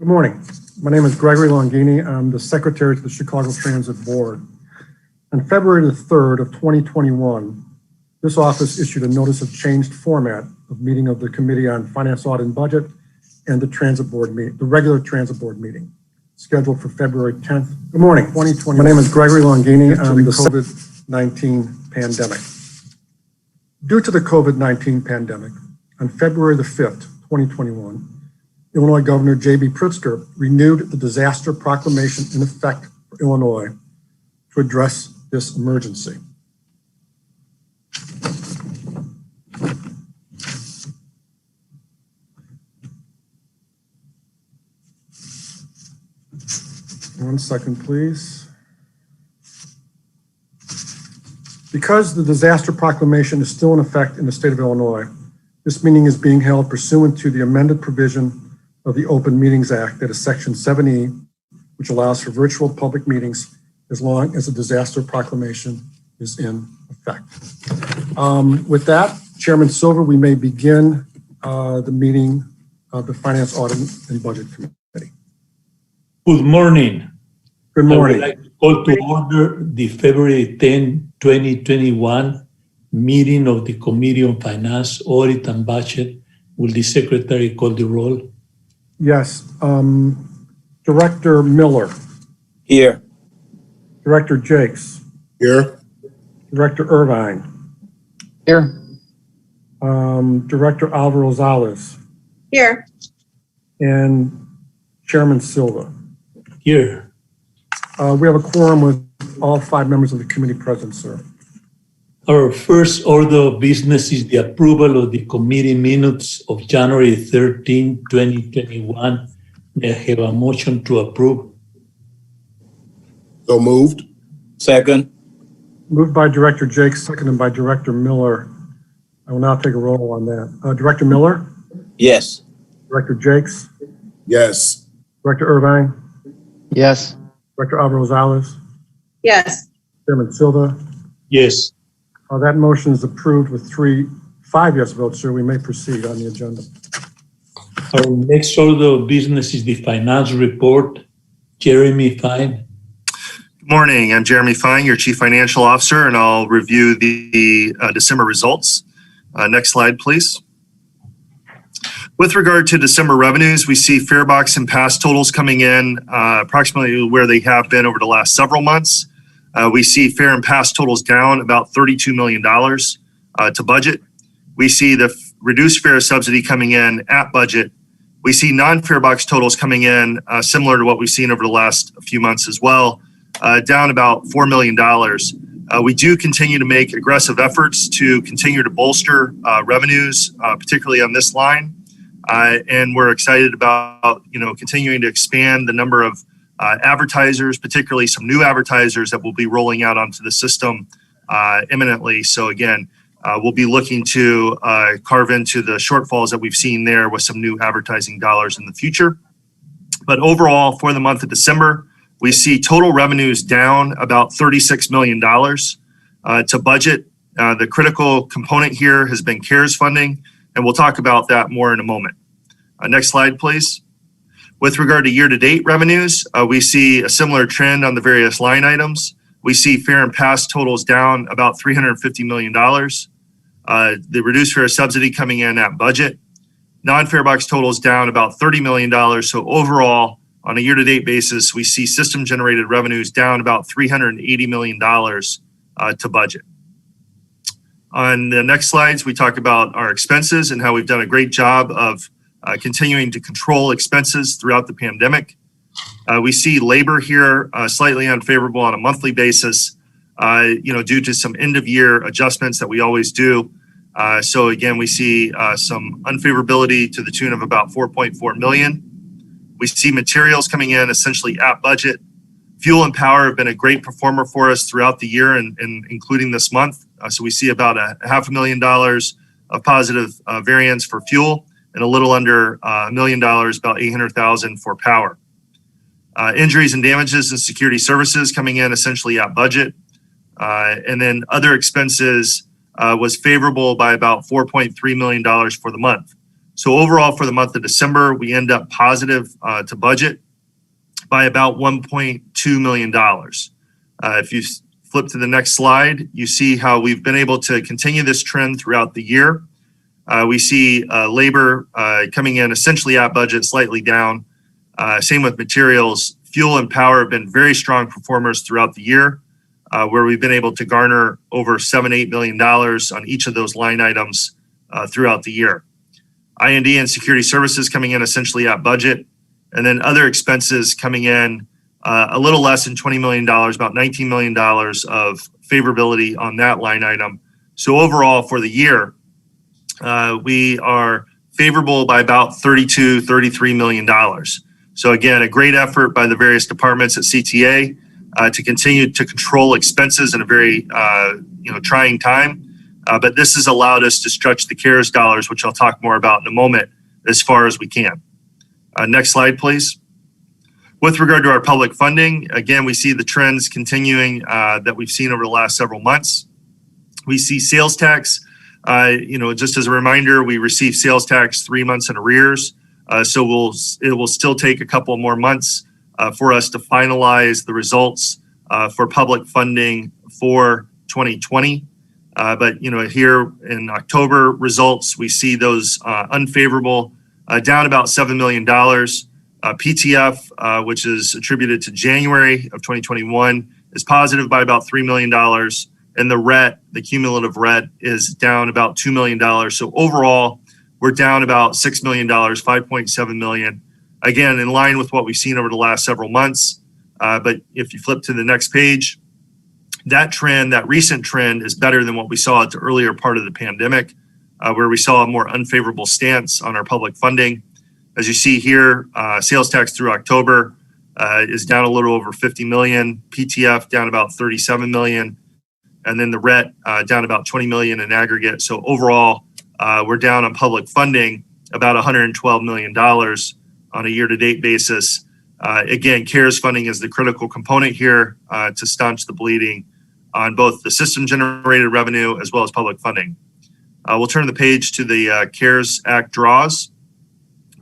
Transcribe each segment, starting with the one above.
Good morning. My name is Gregory Longini. I'm the Secretary to the Chicago Transit Board. On February the 3rd of 2021, this office issued a notice of changed format of meeting of the Committee on Finance, Audit, and Budget and the Transit Board meeting, the regular Transit Board meeting, scheduled for February 10th. Good morning, 2020. My name is Gregory Longini. I'm the COVID-19 pandemic. Due to the COVID-19 pandemic, on February the 5th, 2021, Illinois Governor J.B. Pritzker renewed the disaster proclamation in effect for Illinois to address this emergency. One second, please. Because the disaster proclamation is still in effect in the state of Illinois, this meeting is being held pursuant to the amended provision of the Open Meetings Act, that is Section 7E, which allows for virtual public meetings as long as the disaster proclamation is in effect. With that, Chairman Silver, we may begin the meeting of the Finance, Audit, and Budget Committee. Good morning. Good morning. I would like to call to order the February 10, 2021 meeting of the Committee on Finance, Audit, and Budget. Will the Secretary call the roll? Yes. Director Miller. Here. Director Jakes. Here. Director Irvine. Here. Director Alvarez. Here. And Chairman Silva. Here. We have a quorum with all 5 members of the committee present, sir. Our first order of business is the approval of the committee minutes of January 13, 2021. May I have a motion to approve? So moved. Second. Moved by Director Jakes, seconded by Director Miller. I will now take a roll on that. Director Miller? Yes. Director Jakes? Yes. Director Irvine? Yes. Director Alvarez? Yes. Chairman Silva? Yes. That motion is approved with 5 yes votes, sir. We may proceed on the agenda. Our next order of business is the finance report. Jeremy Fine. Good morning. I'm Jeremy Fine, your Chief Financial Officer, and I'll review the December results. Next slide, please. With regard to December revenues, we see farebox and pass totals coming in approximately where they have been over the last several months. We see fare and pass totals down about $32 million to budget. We see the reduced fare subsidy coming in at budget. We see non-fare box totals coming in similar to what we've seen over the last few months as well, down about $4 million. We do continue to make aggressive efforts to continue to bolster revenues, particularly on this line. And we're excited about continuing to expand the number of advertisers, particularly some new advertisers that will be rolling out onto the system imminently. So again, we'll be looking to carve into the shortfalls that we've seen there with some new advertising dollars in the future. But overall, for the month of December, we see total revenues down about $36 million to budget. The critical component here has been CARES funding, and we'll talk about that more in a moment. Next slide, please. With regard to year-to-date revenues, we see a similar trend on the various line items. We see fare and pass totals down about $350 million. The reduced fare subsidy coming in at budget. Non-fare box totals down about $30 million. So overall, on a year-to-date basis, we see system-generated revenues down about $380 million to budget. On the next slides, we talk about our expenses and how we've done a great job of continuing to control expenses throughout the pandemic. We see labor here slightly unfavorable on a monthly basis, due to some end-of-year adjustments that we always do. So again, we see some unfavorability to the tune of about $4.4 million. We see materials coming in essentially at budget. Fuel and power have been a great performer for us throughout the year and including this month. So we see about $500,000 of positive variance for fuel and a little under $1 million, about $800,000 for power. Injuries and damages and security services coming in essentially at budget. And then other expenses was favorable by about $4.3 million for the month. So overall for the month of December, we end up positive to budget by about $1.2 million. If you flip to the next slide, you see how we've been able to continue this trend throughout the year. We see labor coming in essentially at budget, slightly down. Same with materials. Fuel and power have been very strong performers throughout the year, where we've been able to garner over $7-8 million on each of those line items throughout the year. I&D and security services coming in essentially at budget, and then other expenses coming in a little less than $20 million, about $19 million of favorability on that line item. So overall for the year, we are favorable by about $32-33 million. So again, a great effort by the various departments at CTA to continue to control expenses in a very trying time. But this has allowed us to stretch the CARES dollars, which I'll talk more about in a moment, as far as we can. Next slide, please. With regard to our public funding, again, we see the trends continuing that we've seen over the last several months. We see sales tax. Just as a reminder, we receive sales tax 3 months in arrears. So it will still take a couple more months for us to finalize the results for public funding for 2020. But here in October results, we see those unfavorable, down about $7 million. PTF, which is attributed to January of 2021, is positive by about $3 million. And the RET, the cumulative RET, is down about $2 million. So overall, we're down about $6 million, $5.7 million. Again, in line with what we've seen over the last several months. But if you flip to the next page, that trend, that recent trend, is better than what we saw at the earlier part of the pandemic, where we saw a more unfavorable stance on our public funding. As you see here, sales tax through October is down a little over $50 million, PTF down about $37 million, and then the RET down about $20 million in aggregate. So overall, we're down on public funding about $112 million on a year-to-date basis. Again, CARES funding is the critical component here to staunch the bleeding on both the system-generated revenue as well as public funding. We'll turn the page to the CARES Act draws.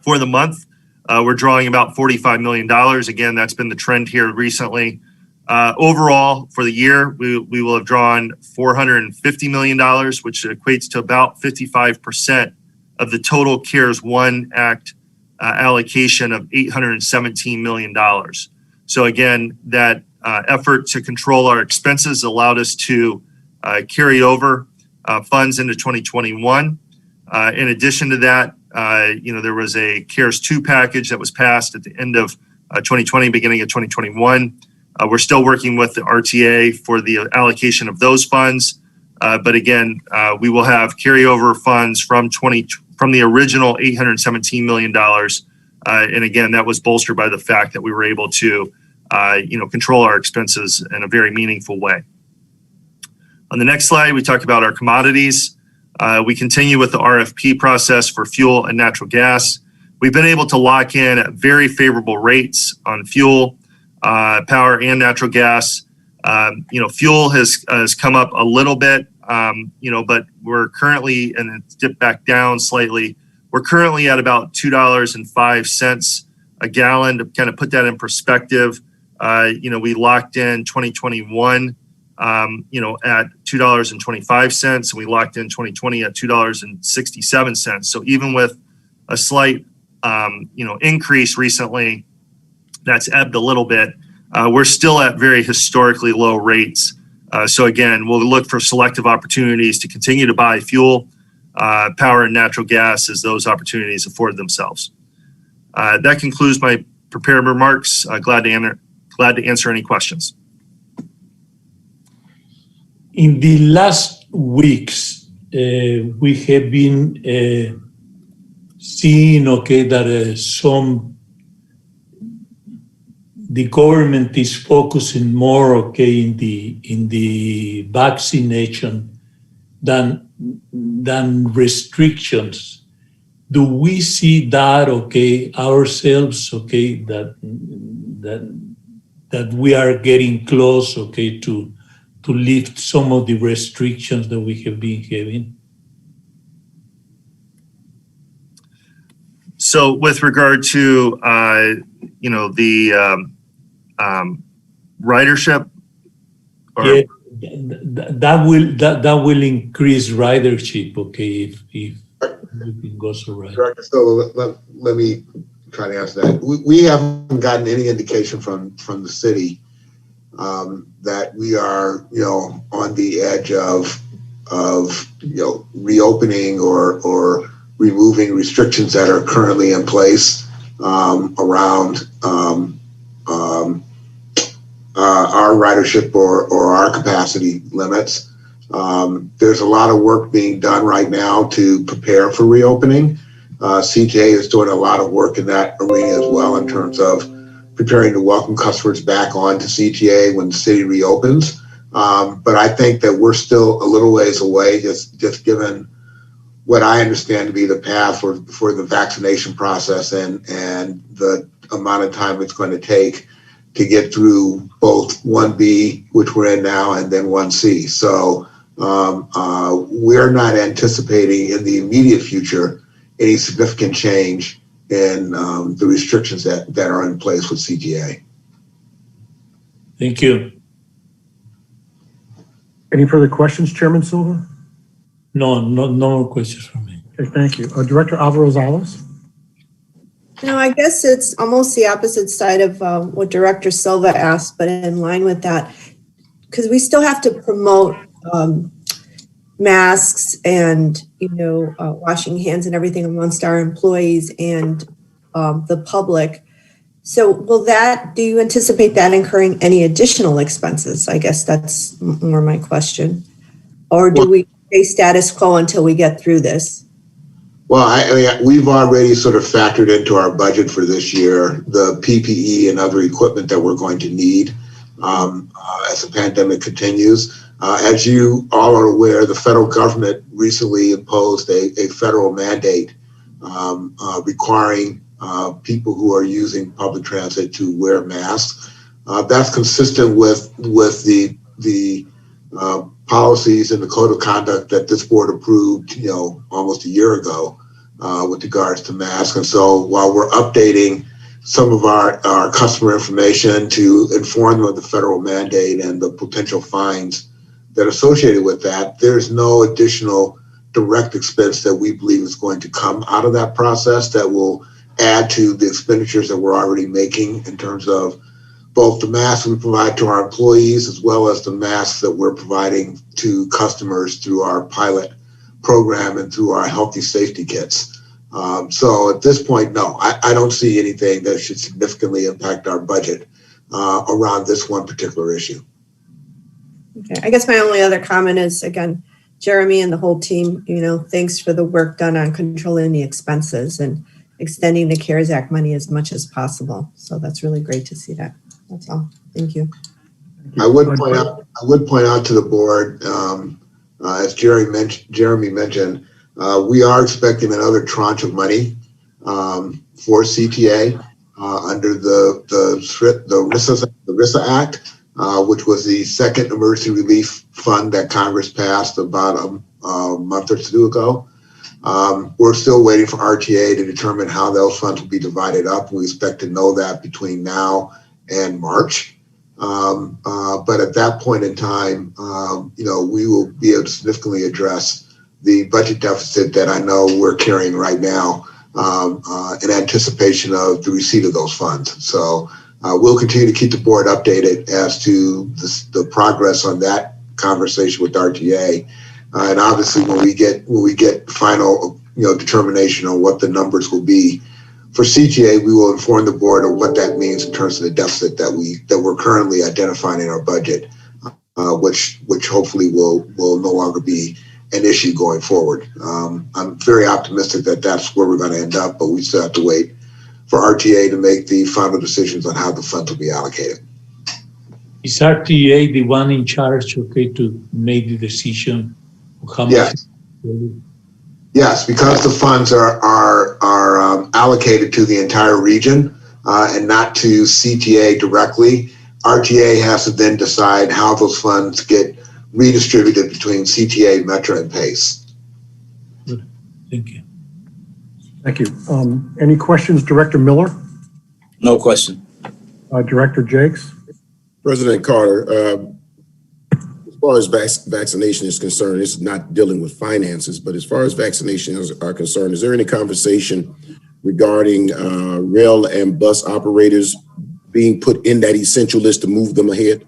For the month, we're drawing about $45 million. Again, that's been the trend here recently. Overall, for the year, we will have drawn $450 million, which equates to about 55% of the total CARES 1 Act allocation of $817 million. So again, that effort to control our expenses allowed us to carry over funds into 2021. In addition to that, there was a CARES 2 package that was passed at the end of 2020, beginning of 2021. We're still working with the RTA for the allocation of those funds. But again, we will have carryover funds from the original $817 million. And again, that was bolstered by the fact that we were able to control our expenses in a very meaningful way. On the next slide, we talk about our commodities. We continue with the RFP process for fuel and natural gas. We've been able to lock in at very favorable rates on fuel, power, and natural gas. Fuel has come up a little bit, but we're currently, and it's dipped back down slightly. We're currently at about $2.05 a gallon. To kind of put that in perspective, we locked in 2021, at $2.25, and we locked in 2020 at $2.67. So even with a slight, increase recently, that's ebbed a little bit. We're still at very historically low rates. So again, we'll look for selective opportunities to continue to buy fuel, power, and natural gas as those opportunities afford themselves. That concludes my prepared remarks. Glad to answer any questions. In the last weeks, we have been seeing, that the government is focusing more, in the vaccination than restrictions. Do we see that, ourselves, that we are getting close, to lift some of the restrictions that we have been having? So with regard to, the ridership, or Yeah, that will increase ridership, okay, if everything goes all right. Director Silva, let me try to answer that. We haven't gotten any indication from the city that we are, on the edge of reopening or removing restrictions that are currently in place around our ridership or our capacity limits. There's a lot of work being done right now to prepare for reopening. CTA is doing a lot of work in that arena as well in terms of preparing to welcome customers back onto CTA when the city reopens. But I think that we're still a little ways away, just given what I understand to be the path for the vaccination process and the amount of time it's going to take to get through both 1B, which we're in now, and then 1C. So we're not anticipating in the immediate future any significant change in the restrictions that are in place with CTA. Thank you. Any further questions, Chairman Silva? No more questions from me. Okay, thank you. Director Alvarez-Rosales? I guess it's almost the opposite side of what Director Silva asked, but in line with that, because we still have to promote masks and, washing hands and everything amongst our employees and the public. So do you anticipate that incurring any additional expenses? I guess that's more my question. Or do we stay status quo until we get through this? Well, I mean, we've already sort of factored into our budget for this year the PPE and other equipment that we're going to need as the pandemic continues. As you all are aware, the federal government recently imposed a federal mandate requiring people who are using public transit to wear masks. That's consistent with the policies and the code of conduct that this board approved, almost a year ago with regards to masks. And so while we're updating some of our customer information to inform them of the federal mandate and the potential fines that are associated with that, there's no additional direct expense that we believe is going to come out of that process that will add to the expenditures that we're already making in terms of both the masks we provide to our employees as well as the masks that we're providing to customers through our pilot program and through our healthy safety kits. So at this point, no, I don't see anything that should significantly impact our budget around this one particular issue. Okay, I guess my only other comment is, again, Jeremy and the whole team, thanks for the work done on controlling the expenses and extending the CARES Act money as much as possible. So that's really great to see that. That's all. Thank you. I would point out to the board, as Jeremy mentioned, we are expecting another tranche of money for CTA under the RISA Act, which was the second emergency relief fund that Congress passed about a month or two ago. We're still waiting for RTA to determine how those funds will be divided up. We expect to know that between now and March. But at that point in time, we will be able to significantly address the budget deficit that I know we're carrying right now in anticipation of the receipt of those funds. So we'll continue to keep the board updated as to the progress on that conversation with RTA. And obviously, when we get final, determination on what the numbers will be for CTA, we will inform the board of what that means in terms of the deficit that we're currently identifying in our budget, which hopefully will no longer be an issue going forward. I'm very optimistic that that's where we're going to end up, but we still have to wait for RTA to make the final decisions on how the funds will be allocated. Is RTA the one in charge, to make the decision of how much? Yes. Yes, because the funds are allocated to the entire region and not to CTA directly. RTA has to then decide how those funds get redistributed between CTA, Metro, and PACE. Good. Thank you. Thank you. Any questions, Director Miller? No question. Director Jakes? President Carter, as far as vaccination is concerned, it's not dealing with finances, but as far as vaccinations are concerned, is there any conversation regarding rail and bus operators being put in that essential list to move them ahead?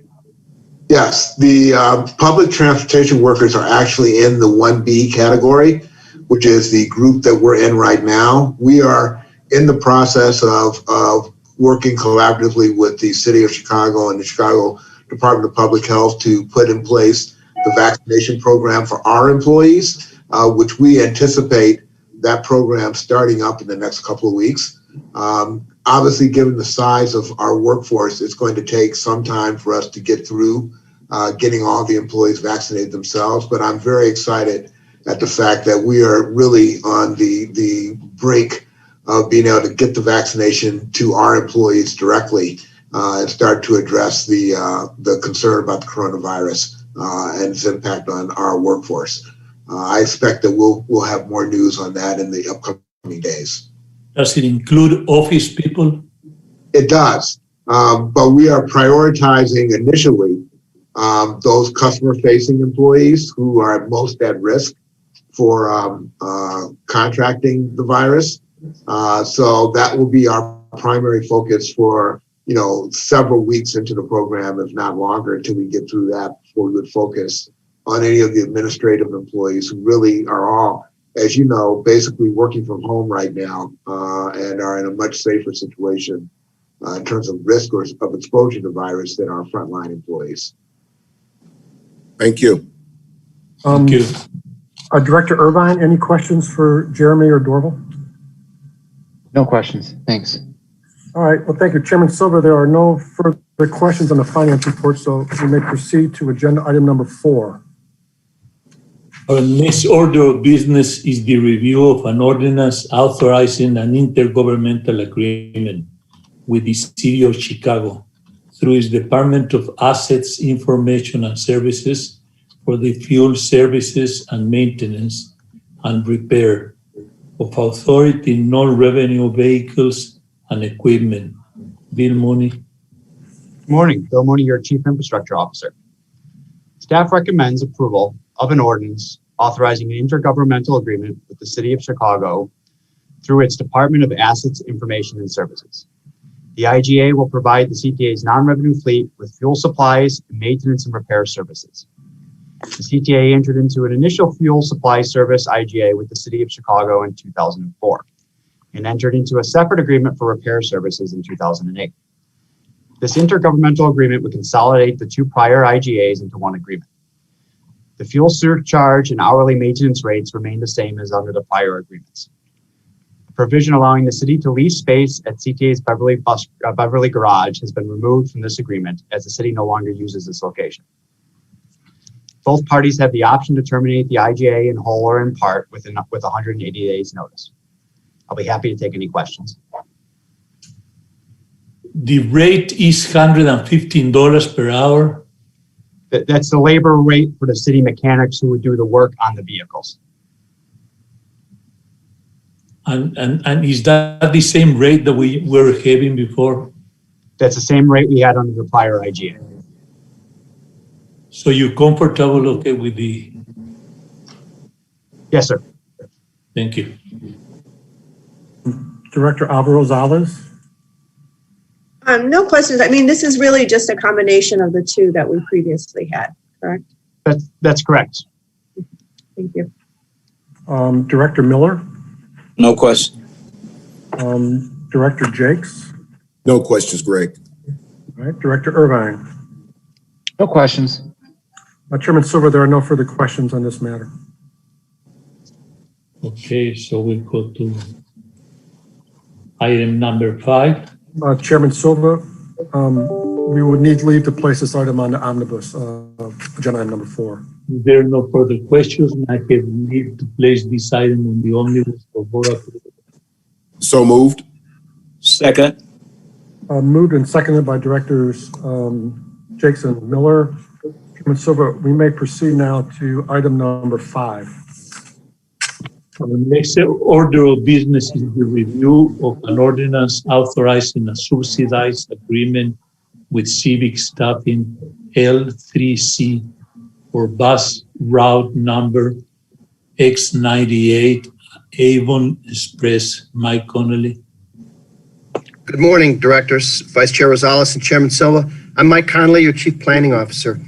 Yes, the public transportation workers are actually in the 1B category, which is the group that we're in right now. We are in the process of working collaboratively with the City of Chicago and the Chicago Department of Public Health to put in place the vaccination program for our employees, which we anticipate that program starting up in the next couple of weeks. Obviously, given the size of our workforce, it's going to take some time for us to get through getting all the employees vaccinated themselves. But I'm very excited at the fact that we are really on the brink of being able to get the vaccination to our employees directly and start to address the concern about the coronavirus and its impact on our workforce. I expect that we'll have more news on that in the upcoming days. Does it include office people? It does, but we are prioritizing initially those customer-facing employees who are most at risk for contracting the virus. So that will be our primary focus for several weeks into the program, if not longer, until we get through that, before we would focus on any of the administrative employees who really are all, as you know, basically working from home right now and are in a much safer situation in terms of risk or of exposure to virus than our frontline employees. Thank you. Thank you. Director Irvine, any questions for Jeremy or Dorval? No questions. Thanks. All right. Well, thank you, Chairman Silver. There are no further questions on the finance report, so we may proceed to agenda item number 4. Our next order of business is the review of an ordinance authorizing an intergovernmental agreement with the City of Chicago through its Department of Assets, Information and Services for the fuel services and maintenance and repair of authority non-revenue vehicles and equipment. Bill Mooney. Good morning. Bill Mooney, your Chief Infrastructure Officer. Staff recommends approval of an ordinance authorizing an intergovernmental agreement with the City of Chicago through its Department of Assets, Information and Services. The IGA will provide the CTA's non-revenue fleet with fuel supplies, maintenance and repair services. The CTA entered into an initial fuel supply service IGA with the City of Chicago in 2004 and entered into a separate agreement for repair services in 2008. This intergovernmental agreement would consolidate the two prior IGAs into one agreement. The fuel surcharge and hourly maintenance rates remain the same as under the prior agreements. A provision allowing the city to lease space at CTA's Beverly Garage has been removed from this agreement as the city no longer uses this location. Both parties have the option to terminate the IGA in whole or in part with 180 days notice. I'll be happy to take any questions. The rate is $115 per hour. That's the labor rate for the city mechanics who would do the work on the vehicles. And is that the same rate that we were having before? That's the same rate we had under the prior IGA. So you're comfortable, okay, with the... Yes, sir. Thank you. Director Alvarez-Alves? No questions. I mean, this is really just a combination of the two that we previously had, correct? That's correct. Thank you. Director Miller? No question. Director Jakes? No questions, Greg. All right. Director Irvine? No questions. Chairman Silver, there are no further questions on this matter. Okay, so we'll go to item number 5. Chairman Silva, we would need leave to place this item on the omnibus, agenda item number 4. If there are no further questions, I have leave to place this item on the omnibus for board approval. So moved. Second. Moved and seconded by Directors Jakes and Miller. Chairman Silva, we may proceed now to item number 5. Our next order of business is the review of an ordinance authorizing a subsidized agreement with Civic Staffing L3C for bus route number X98 Avon Express. Mike Connolly. Good morning, Directors, Vice Chair Rosales, and Chairman Silva. I'm Mike Connolly, your Chief Planning Officer.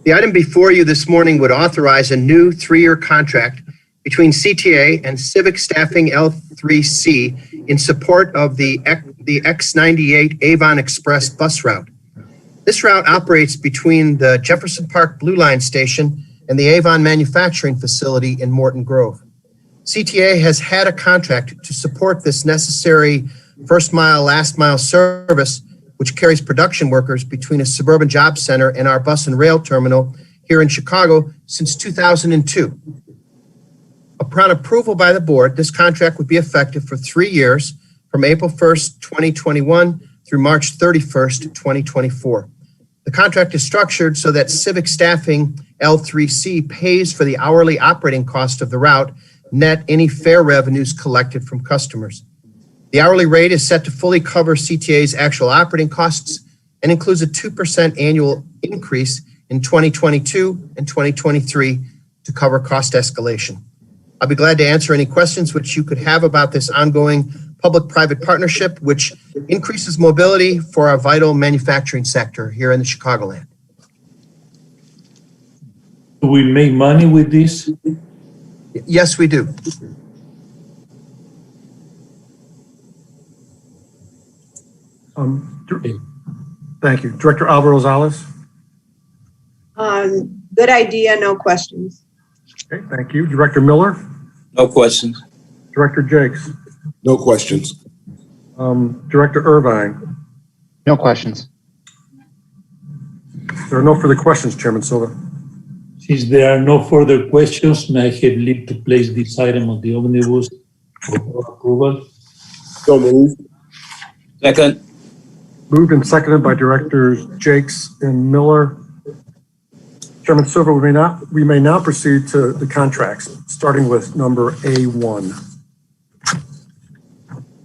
The item before you this morning would authorize a new 3-year contract between CTA and Civic Staffing L3C in support of the X98 Avon Express bus route. This route operates between the Jefferson Park Blue Line Station and the Avon Manufacturing Facility in Morton Grove. CTA has had a contract to support this necessary first mile, last mile service, which carries production workers between a suburban job center and our bus and rail terminal here in Chicago since 2002. Upon approval by the board, this contract would be effective for 3 years from April 1st, 2021 through March 31st, 2024. The contract is structured so that Civic Staffing L3C pays for the hourly operating cost of the route, net any fare revenues collected from customers. The hourly rate is set to fully cover CTA's actual operating costs and includes a 2% annual increase in 2022 and 2023 to cover cost escalation. I'll be glad to answer any questions which you could have about this ongoing public-private partnership, which increases mobility for our vital manufacturing sector here in the Chicagoland. Do we make money with this? Yes, we do. Thank you. Director Alvaro Rosales. Good idea, no questions. Okay, thank you. Director Miller. No questions. Director Jakes. No questions. Director Irvine. No questions. There are no further questions, Chairman Silva. Since there are no further questions, may I have leave to place this item on the omnibus for approval? So moved. Second. Moved and seconded by Directors Jakes and Miller. Chairman Silva, we may now proceed to the contracts, starting with number A1.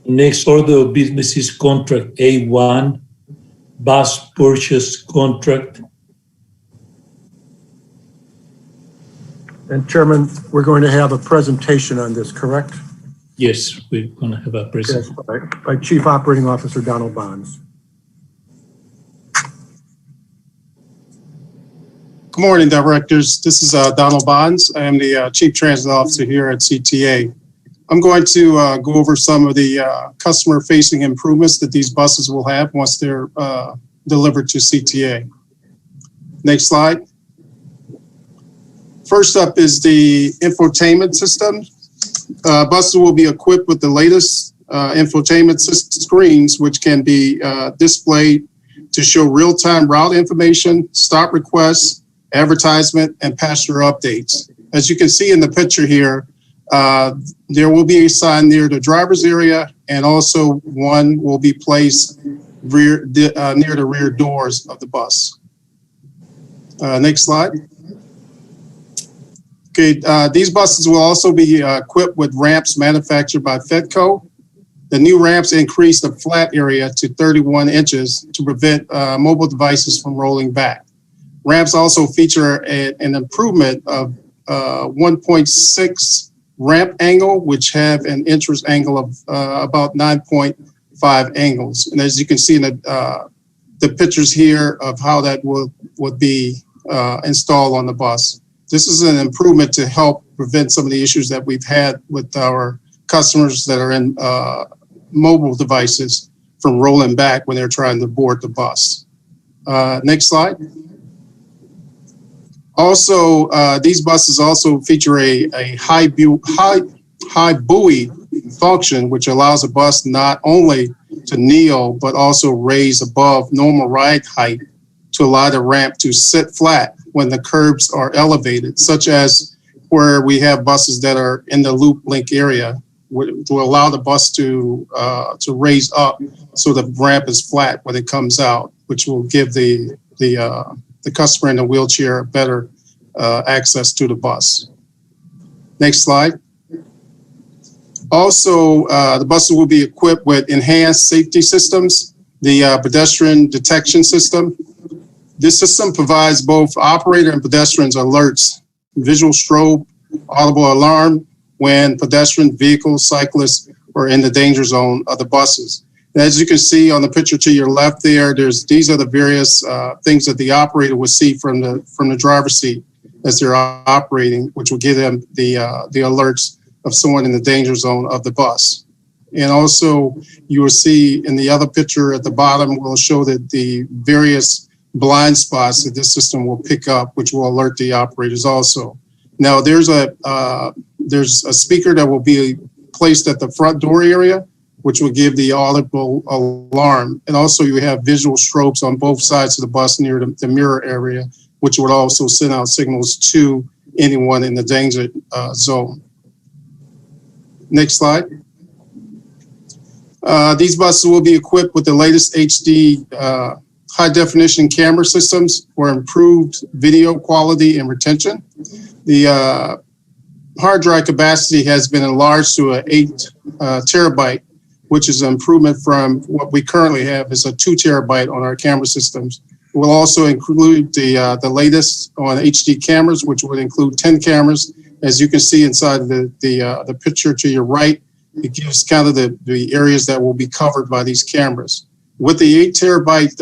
Next order of business is contract A1, bus purchase contract. And Chairman, we're going to have a presentation on this, correct? Yes, we're going to have a presentation. Yes, by Chief Operating Officer Donald Bonds. Good morning, Directors. This is Donald Bonds. I am the Chief Transit Officer here at CTA. I'm going to go over some of the customer-facing improvements that these buses will have once they're delivered to CTA. Next slide. First up is the infotainment system. Buses will be equipped with the latest infotainment screens, which can be displayed to show real-time route information, stop requests, advertisement, and passenger updates. As you can see in the picture here, there will be a sign near the driver's area, and also one will be placed near the rear doors of the bus. Next slide. Okay, these buses will also be equipped with ramps manufactured by Fedco. The new ramps increase the flat area to 31 inches to prevent mobile devices from rolling back. Ramps also feature an improvement of 1.6 ramp angle, which have an entrance angle of about 9.5 angles. And as you can see in the pictures here of how that would be installed on the bus. This is an improvement to help prevent some of the issues that we've had with our customers that are in mobile devices from rolling back when they're trying to board the bus. Next slide. Also, these buses also feature a high buoy function, which allows a bus not only to kneel, but also raise above normal ride height to allow the ramp to sit flat when the curbs are elevated, such as where we have buses that are in the loop link area, to allow the bus to raise up so the ramp is flat when it comes out, which will give the customer in the wheelchair better access to the bus. Next slide. Also, the buses will be equipped with enhanced safety systems, the pedestrian detection system. This system provides both operator and pedestrians alerts, visual strobe, audible alarm when pedestrian, vehicles, cyclists are in the danger zone of the buses. And as you can see on the picture to your left there, these are the various things that the operator will see from the driver's seat as they're operating, which will give them the alerts of someone in the danger zone of the bus. And also you will see in the other picture at the bottom, we'll show that the various blind spots that this system will pick up, which will alert the operators also. Now there's a speaker that will be placed at the front door area, which will give the audible alarm. And also you have visual strobes on both sides of the bus near the mirror area, which would also send out signals to anyone in the danger zone. Next slide. These buses will be equipped with the latest HD high definition camera systems for improved video quality and retention. The hard drive capacity has been enlarged to an 8 terabyte, which is an improvement from what we currently have is a 2 terabyte on our camera systems. It will also include the latest on HD cameras, which would include 10 cameras. As you can see inside of the picture to your right, it gives kind of the areas that will be covered by these cameras. With the 8 terabyte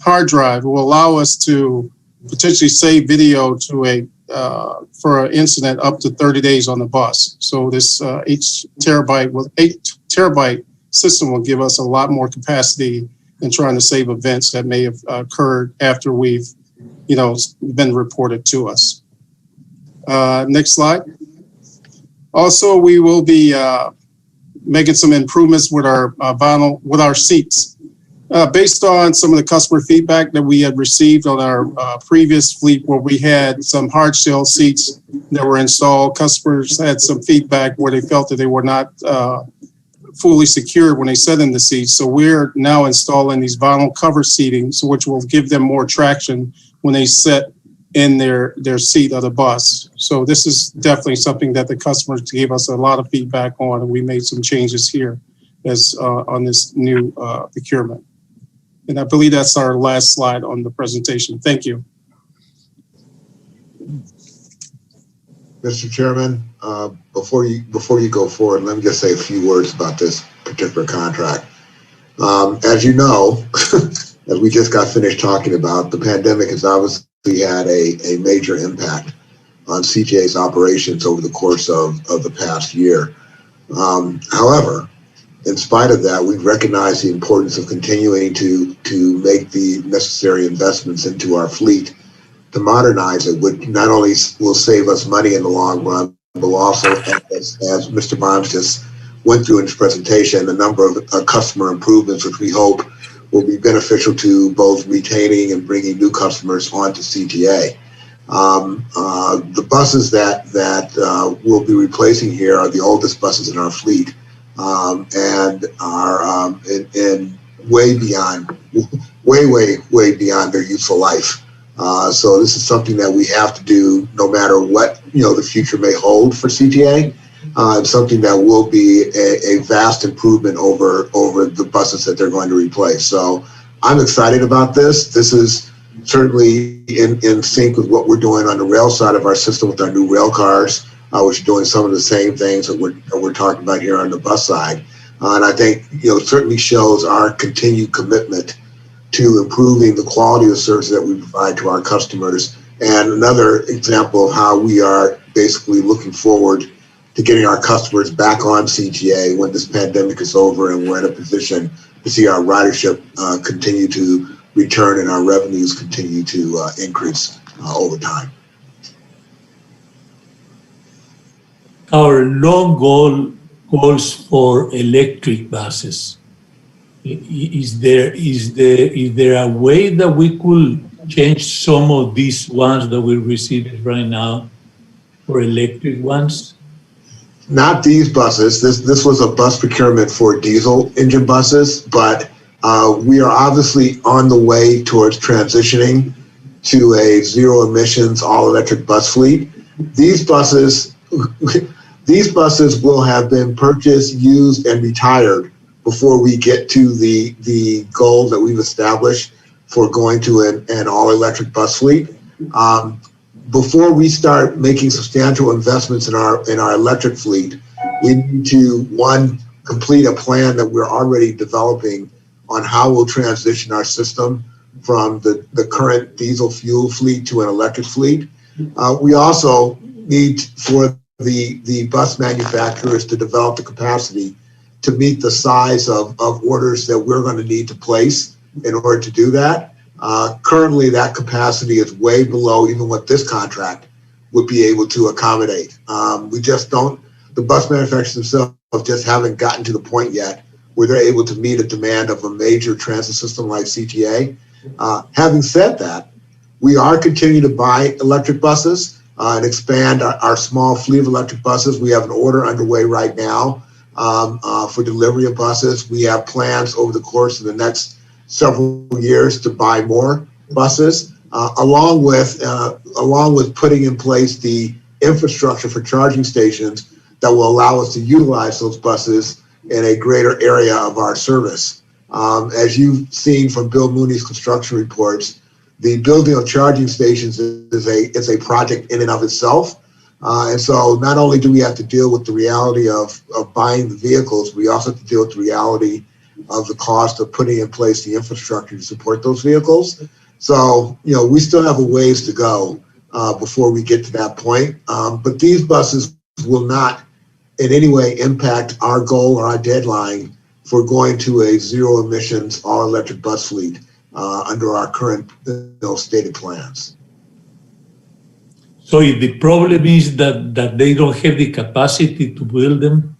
hard drive, it will allow us to potentially save video to for an incident up to 30 days on the bus. So this 8 terabyte system will give us a lot more capacity in trying to save events that may have occurred after we've, been reported to us. Next slide. Also, we will be making some improvements with our vinyl, with our seats. Based on some of the customer feedback that we had received on our previous fleet where we had some hard shell seats that were installed, customers had some feedback where they felt that they were not fully secured when they sat in the seats. So we're now installing these vinyl cover seating, which will give them more traction when they sit in their seat of the bus. So this is definitely something that the customers gave us a lot of feedback on, and we made some changes here as on this new procurement. And I believe that's our last slide on the presentation. Thank you. Mr. Chairman, before you go forward, let me just say a few words about this particular contract. As you know, as we just got finished talking about, the pandemic has obviously had a major impact on CTA's operations over the course of the past year. However, in spite of that, we've recognized the importance of continuing to make the necessary investments into our fleet to modernize it, which not only will save us money in the long run, but will also, as Mr. Bonds just went through in his presentation, a number of customer improvements, which we hope will be beneficial to both retaining and bringing new customers onto CTA. The buses that we'll be replacing here are the oldest buses in our fleet, and are in way beyond their useful life. So this is something that we have to do no matter what the future may hold for CTA. It's something that will be a vast improvement over the buses that they're going to replace. So I'm excited about this. This is certainly in sync with what we're doing on the rail side of our system with our new rail cars, which are doing some of the same things that we're talking about here on the bus side. And I think it certainly shows our continued commitment to improving the quality of service that we provide to our customers. And another example of how we are basically looking forward to getting our customers back on CTA when this pandemic is over and we're in a position to see our ridership continue to return and our revenues continue to increase over time. Our long goal calls for electric buses. Is there a way that we could change some of these ones that we're receiving right now for electric ones? Not these buses. This was a bus procurement for diesel engine buses, but we are obviously on the way towards transitioning to a zero emissions all electric bus fleet. These buses these buses will have been purchased, used, and retired before we get to the goal that we've established for going to an all-electric bus fleet. Before we start making substantial investments in our electric fleet, we need to, one, complete a plan that we're already developing on how we'll transition our system from the current diesel fuel fleet to an electric fleet. We also need for the bus manufacturers to develop the capacity to meet the size of orders that we're going to need to place in order to do that. Currently, that capacity is way below even what this contract would be able to accommodate. We just don't, the bus manufacturers themselves just haven't gotten to the point yet where they're able to meet a demand of a major transit system like CTA. Having said that, we are continuing to buy electric buses and expand our small fleet of electric buses. We have an order underway right now for delivery of buses. We have plans over the course of the next several years to buy more buses, along with putting in place the infrastructure for charging stations that will allow us to utilize those buses in a greater area of our service. As you've seen from Bill Mooney's construction reports, the building of charging stations is a project in and of itself. And so not only do we have to deal with the reality of buying the vehicles, we also have to deal with the reality of the cost of putting in place the infrastructure to support those vehicles. So, we still have a ways to go before we get to that point. But these buses will not in any way impact our goal or our deadline for going to a zero emissions all electric bus fleet under our current stated plans. So if the problem is that they don't have the capacity to build them?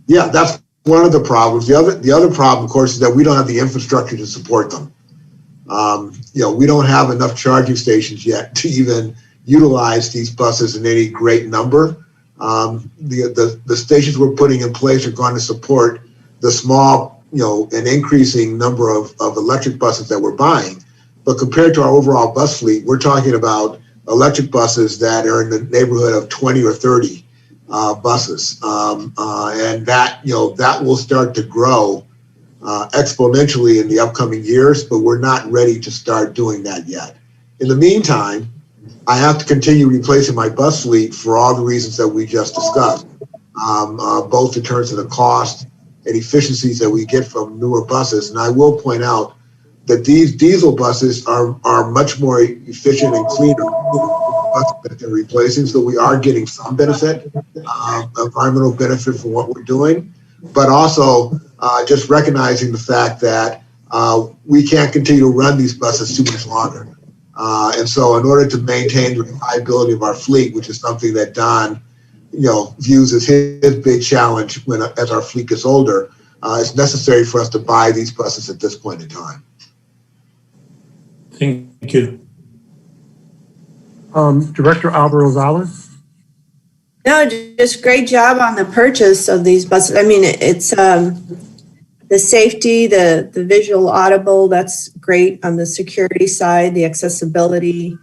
Yeah, that's one of the problems. The other problem, of course, is that we don't have the infrastructure to support them. We don't have enough charging stations yet to even utilize these buses in any great number. The stations we're putting in place are going to support the small, an increasing number of electric buses that we're buying. But compared to our overall bus fleet, we're talking about electric buses that are in the neighborhood of 20 or 30 buses. And that will start to grow exponentially in the upcoming years, but we're not ready to start doing that yet. In the meantime, I have to continue replacing my bus fleet for all the reasons that we just discussed, both in terms of the cost and efficiencies that we get from newer buses. And I will point out that these diesel buses are much more efficient and cleaner that they're replacing. So we are getting some benefit, environmental benefit for what we're doing, but also just recognizing the fact that we can't continue to run these buses too much longer. And so in order to maintain the reliability of our fleet, which is something that Don, views as his big challenge as our fleet gets older, it's necessary for us to buy these buses at this point in time. Thank you. Director Alba Rosales? No, just great job on the purchase of these buses. I mean, it's the safety, the visual audible, that's great on the security side, the accessibility.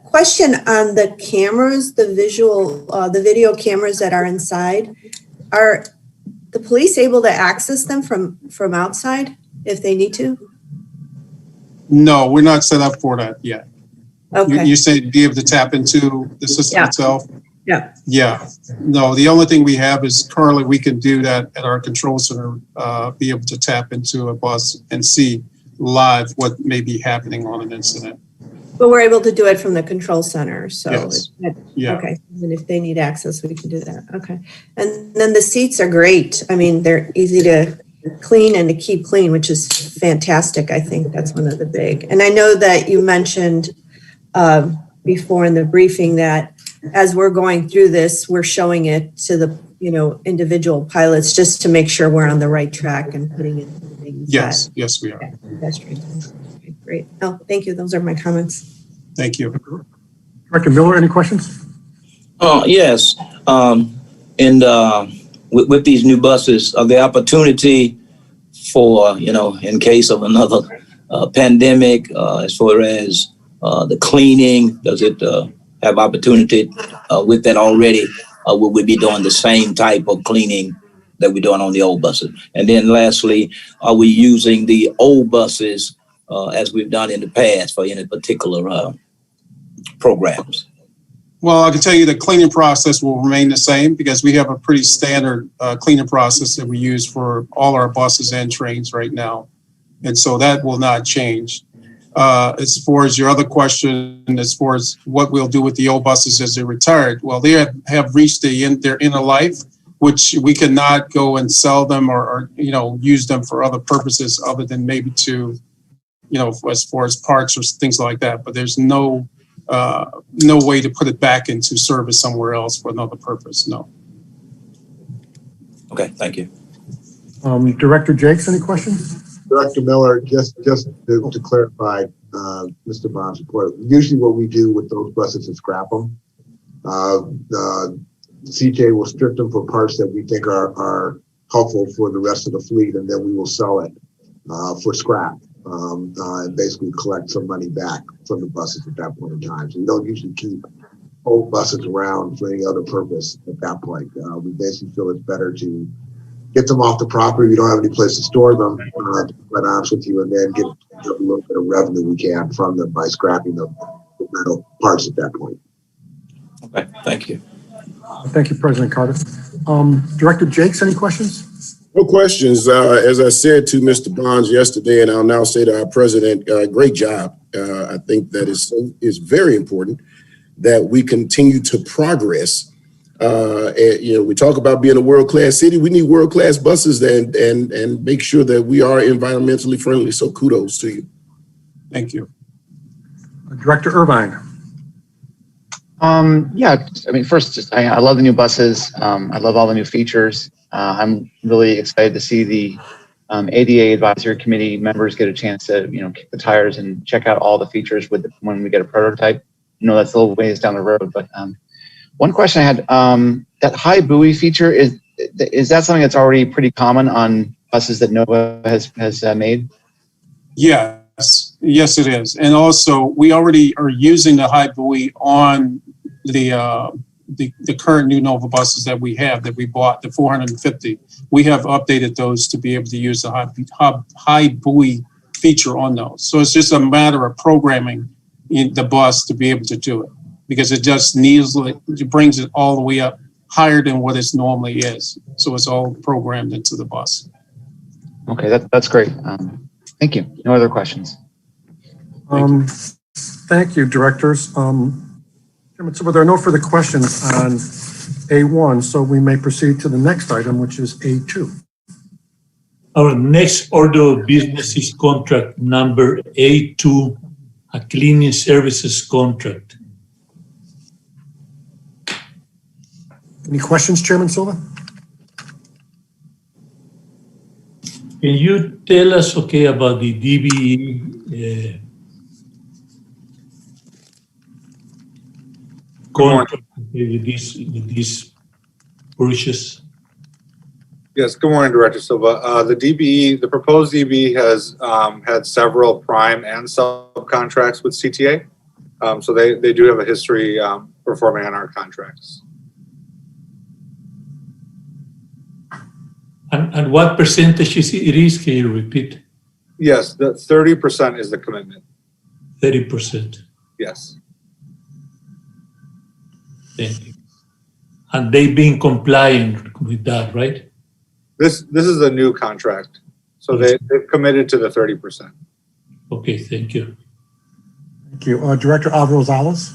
Question on the cameras, the video cameras that are inside. Are the police able to access them from outside if they need to? No, we're not set up for that yet. Okay. You say be able to tap into the system itself? Yeah. Yeah. No, the only thing we have is currently we can do that at our control center, be able to tap into a bus and see live what may be happening on an incident. But we're able to do it from the control center. So, yes. Yeah. Okay. And if they need access, we can do that. Okay. And then the seats are great. I mean, they're easy to clean and to keep clean, which is fantastic. I think that's one of the big. And I know that you mentioned before in the briefing that as we're going through this, we're showing it to the individual pilots just to make sure we're on the right track and putting in things. Yes, yes, we are. Pedestrians. Okay, great. Oh, thank you. Those are my comments. Thank you. Director Miller, any questions? Yes. With these new buses, are there opportunity for, in case of another pandemic, as far as the cleaning, does it have opportunity with that already will we be doing the same type of cleaning that we're doing on the old buses? And then lastly, are we using the old buses as we've done in the past for any particular programs? Well, I can tell you the cleaning process will remain the same because we have a pretty standard cleaning process that we use for all our buses and trains right now. And so that will not change. As far as your other question, as far as what we'll do with the old buses as they're retired, well, they have reached their inner life, which we cannot go and sell them or use them for other purposes other than maybe to, as far as parts or things like that. But there's no way to put it back into service somewhere else for another purpose. No. Okay, thank you. Director Jakes, any questions? Director Miller, just to clarify, Mr. Bond's report, usually what we do with those buses is scrap them. CTA will strip them for parts that we think are helpful for the rest of the fleet, and then we will sell it for scrap and basically collect some money back from the buses at that point in time. So we don't usually keep old buses around for any other purpose at that point. We basically feel it's better to get them off the property. We don't have any place to store them, to be quite honest with you, and then get a little bit of revenue we can from them by scrapping the metal parts at that point. Okay, thank you. Thank you, President Carter. Director Jakes, any questions? No questions. As I said to Mr. Bonds yesterday, and I'll now say to our president, great job. I think that is very important that we continue to progress. We talk about being a world-class city. We need world-class buses and make sure that we are environmentally friendly. So kudos to you. Thank you. Director Irvine. First, I love the new buses. I love all the new features. I'm really excited to see the ADA Advisory Committee members get a chance to, kick the tires and check out all the features when we get a prototype. That's a little ways down the road, but one question I had, that high buoy feature, is that something that's already pretty common on buses that NOVA has made? Yes, it is. And also, we already are using the high buoy on the current new NOVA buses that we have, that we bought, the 450. We have updated those to be able to use the high buoy feature on those. So it's just a matter of programming in the bus to be able to do it, because it just it brings it all the way up higher than what it normally is. So it's all programmed into the bus. Okay, that's great. Thank you. No other questions. Thank you, directors. So there are no further questions on A1, so we may proceed to the next item, which is A2. Our next order of business is contract number A2, a cleaning services contract. Any questions, Chairman Silva? Can you tell us, about the DBE contract with these purchases? Yes, good morning, Director Silva. The proposed DBE has had several prime and subcontracts with CTA. So they do have a history performing on our contracts. And what percentage it is? Can you repeat? Yes, the 30% is the commitment. 30%. Yes. Thank you. And they've been compliant with that, right? This is a new contract. So they've committed to the 30%. Okay, thank you. Thank you. Director Alvarez-Rosales?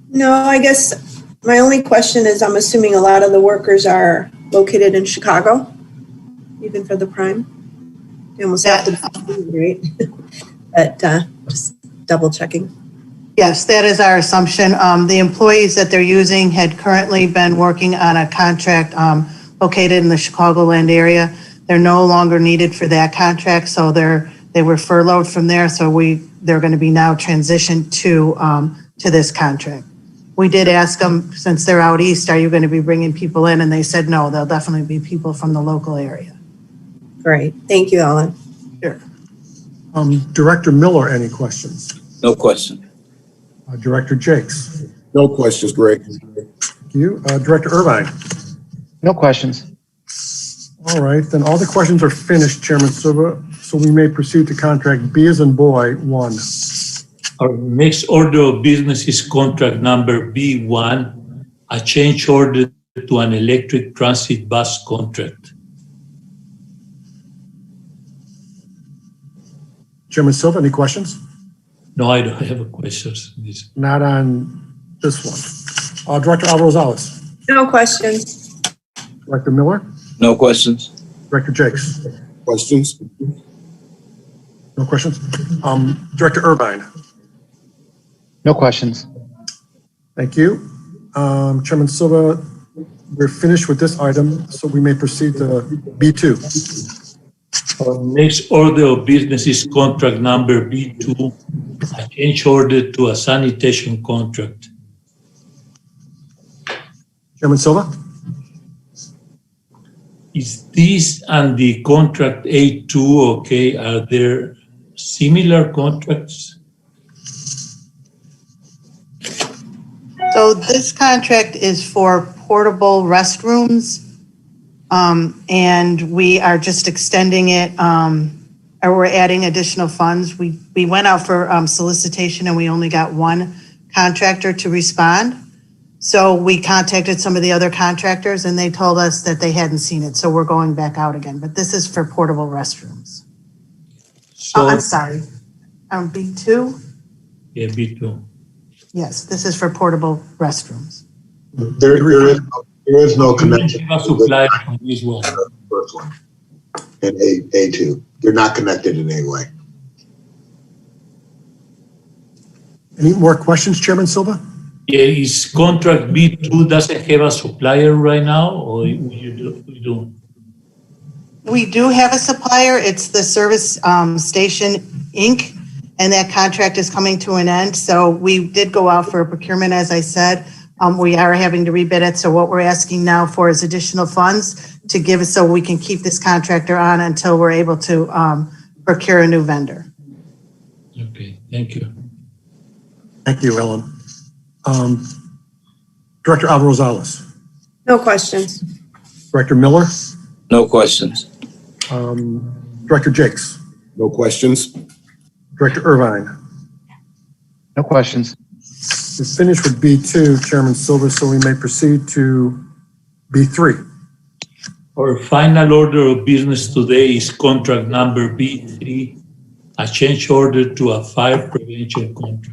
No, I guess my only question is, I'm assuming a lot of the workers are located in Chicago, even for the prime. You almost have to, right? But just double checking. Yes, that is our assumption. The employees that they're using had currently been working on a contract located in the Chicagoland area. They're no longer needed for that contract, so they were furloughed from there. So they're going to be now transitioned to this contract. We did ask them, since they're out east, are you going to be bringing people in? And they said no, they'll definitely be people from the local area. Great, thank you, Ellen. Sure. Director Miller, any questions? No question. Director Jakes? No questions, Greg. Thank you. Director Irvine. No questions. All right, then all the questions are finished, Chairman Silva, so we may proceed to contract B as in boy 1. Our next order of business is contract number B1, a change order to an electric transit bus contract. Chairman Silva, any questions? No, I don't have questions. Not on this one. Director Alvarez, No questions. Director Miller, No questions? Director Jakes. Questions? No questions. Director Irvine. No questions. Thank you. Chairman Silva, we're finished with this item, so we may proceed to B2. Our next order of business is contract number B2, a change order to a sanitation contract. Chairman Silva? Is this and the contract A2 okay? Are there similar contracts? So this contract is for portable restrooms, and we are just extending it, or we're adding additional funds. We went out for solicitation and we only got one contractor to respond. So we contacted some of the other contractors and they told us that they hadn't seen it. So we're going back out again, but this is for portable restrooms. So, I'm sorry. B2? yeah, B2. Yes, this is for portable restrooms. There is no connection. Give us supply on this one. First one. And A2. They're not connected in any way. Any more questions, Chairman Silva? Yeah, is contract B2 doesn't have a supplier right now, or you do? We do have a supplier. It's the Service Station Inc., and that contract is coming to an end. So we did go out for a procurement, as I said. We are having to rebid it. So what we're asking now for is additional funds to give us so we can keep this contractor on until we're able to procure a new vendor. Okay, thank you. Thank you, Ellen. Director Alvarez. No questions. Director Miller, No questions? Director Jakes, No questions? Director Irvine. No questions. We're finished with B2, Chairman Silva, so we may proceed to B3. Our final order of business today is contract number B3, a change order to a fire prevention contract.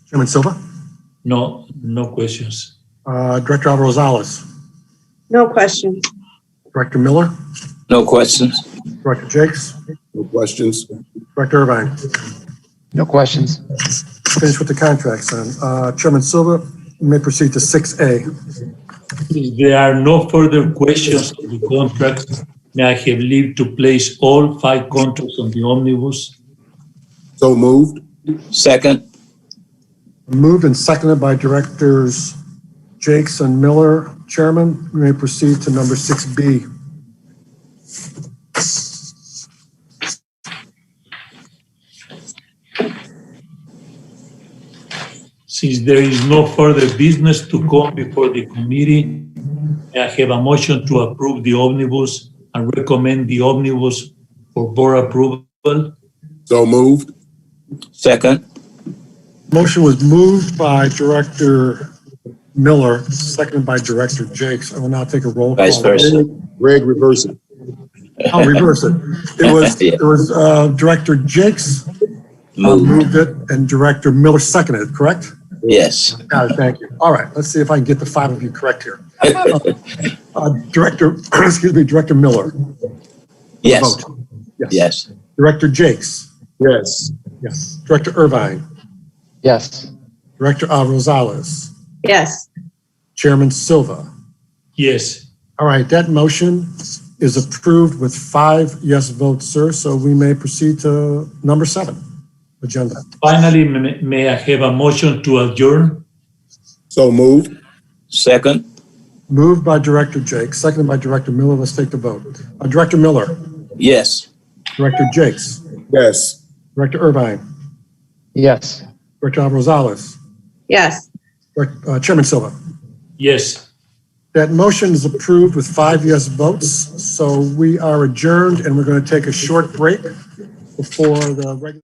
Chairman Silva, No questions. Director Alvarez, No questions. Director Miller, No questions? Director Jakes, No questions? Director Irvine. No questions. Finished with the contracts then. Chairman Silva, you may proceed to 6A. If there are no further questions on the contract, may I have leave to place all 5 contracts on the omnibus? So moved? Second? Moved and seconded by Directors Jakes and Miller. Chairman, we may proceed to number 6B. Since there is no further business to come before the committee, may I have a motion to approve the omnibus and recommend the omnibus for board approval? So moved? Second? Motion was moved by Director Miller, seconded by Director Jakes. I will now take a roll call. Vice versa. Greg, reverse it. I'll reverse it. It was Director Jakes moved it and Director Miller seconded it, correct? Yes. Got it, thank you. All right, let's see if I can get the 5 of you correct here. Director Miller. Yes. Vote. Yes. Director Jakes. Yes. Yes. Director Irvine. Yes. Director Rosales. Yes. Chairman Silva. Yes. All right, that motion is approved with 5 yes votes, sir. So we may proceed to number 7, agenda. Finally, may I have a motion to adjourn? So moved? Second? Moved by Director Jakes, seconded by Director Miller. Let's take the vote. Director Miller. Yes. Director Jakes. Yes. Director Irvine. Yes. Director Rosales, Yes. Chairman Silva. Yes. That motion is approved with 5 yes votes. So we are adjourned and we're going to take a short break before the regular.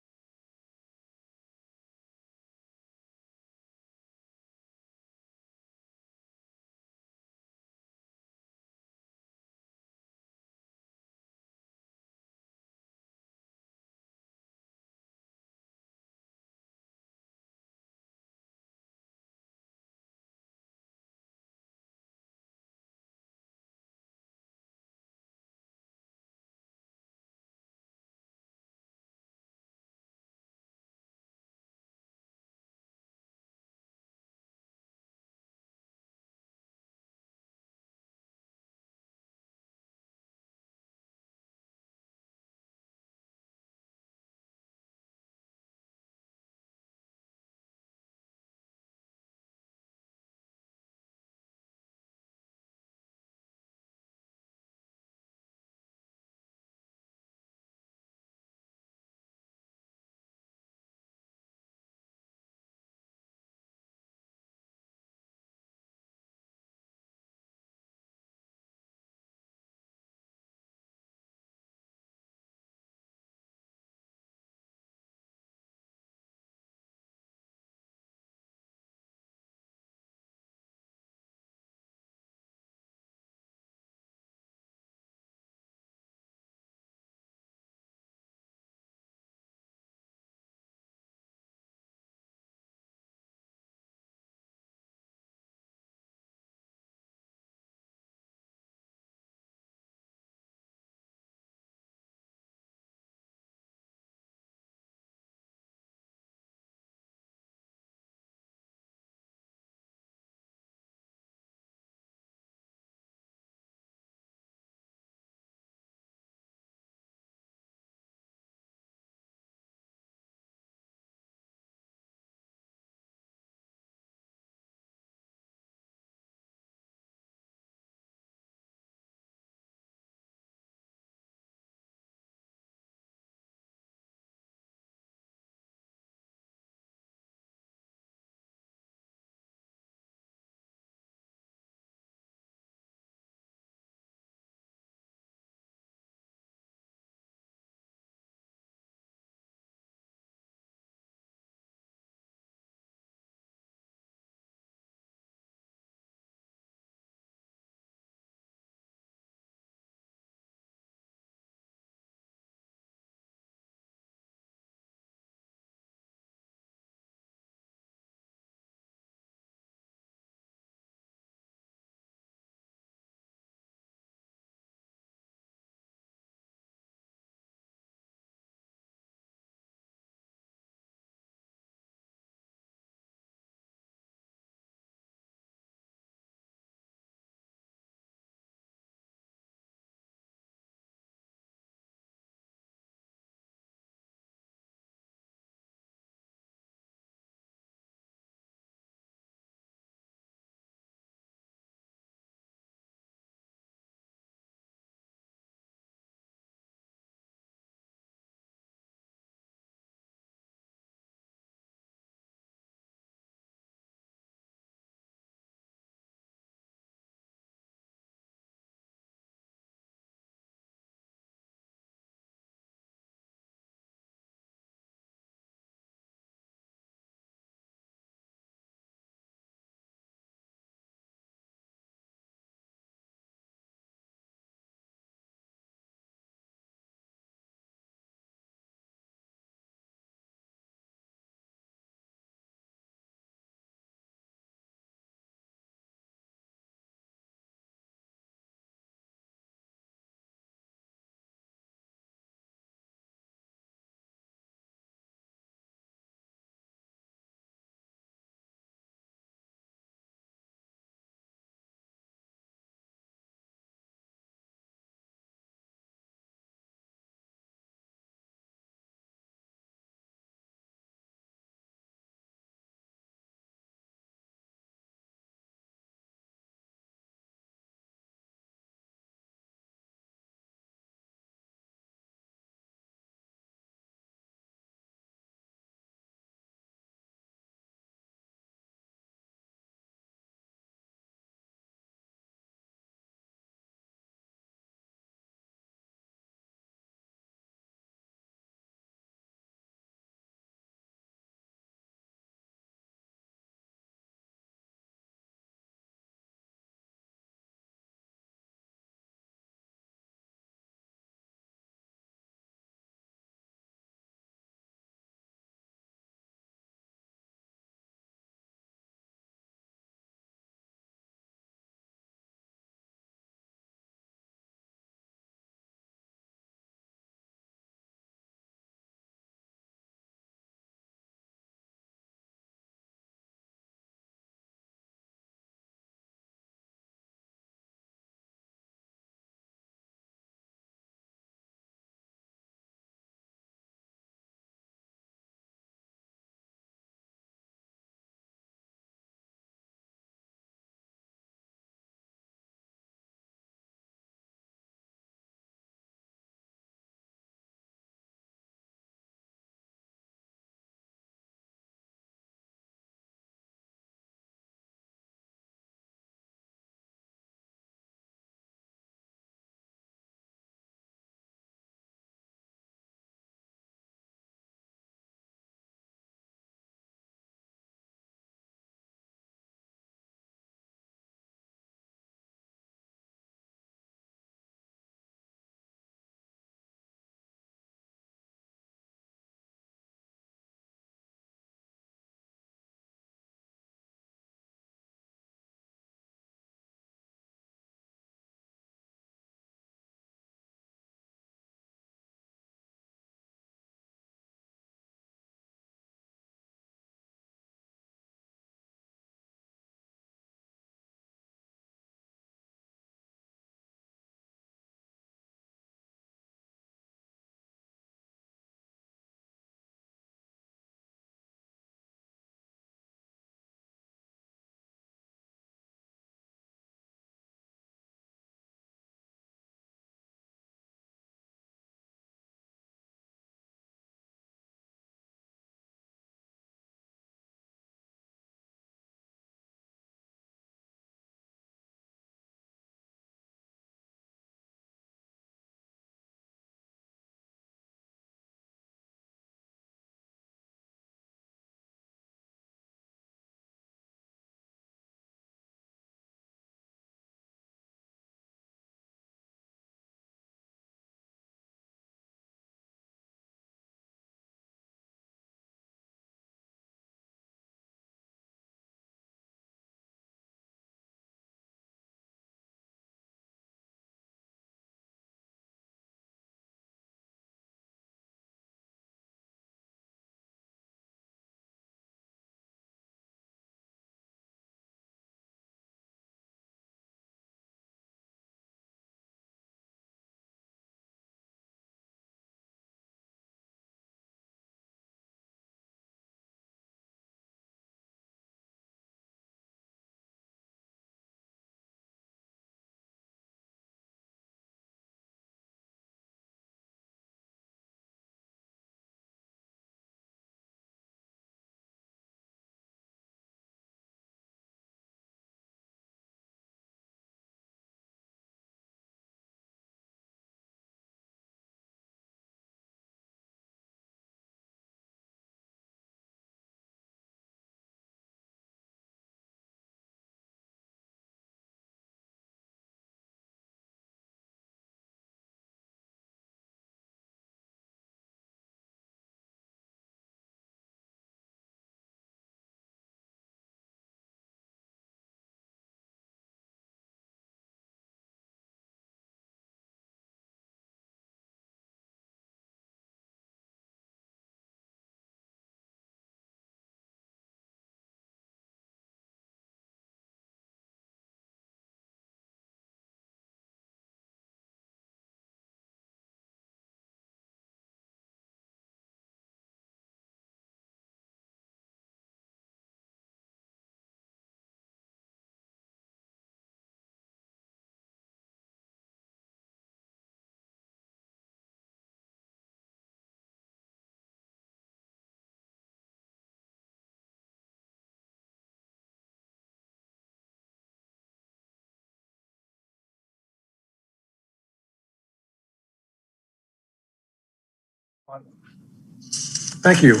Thank you.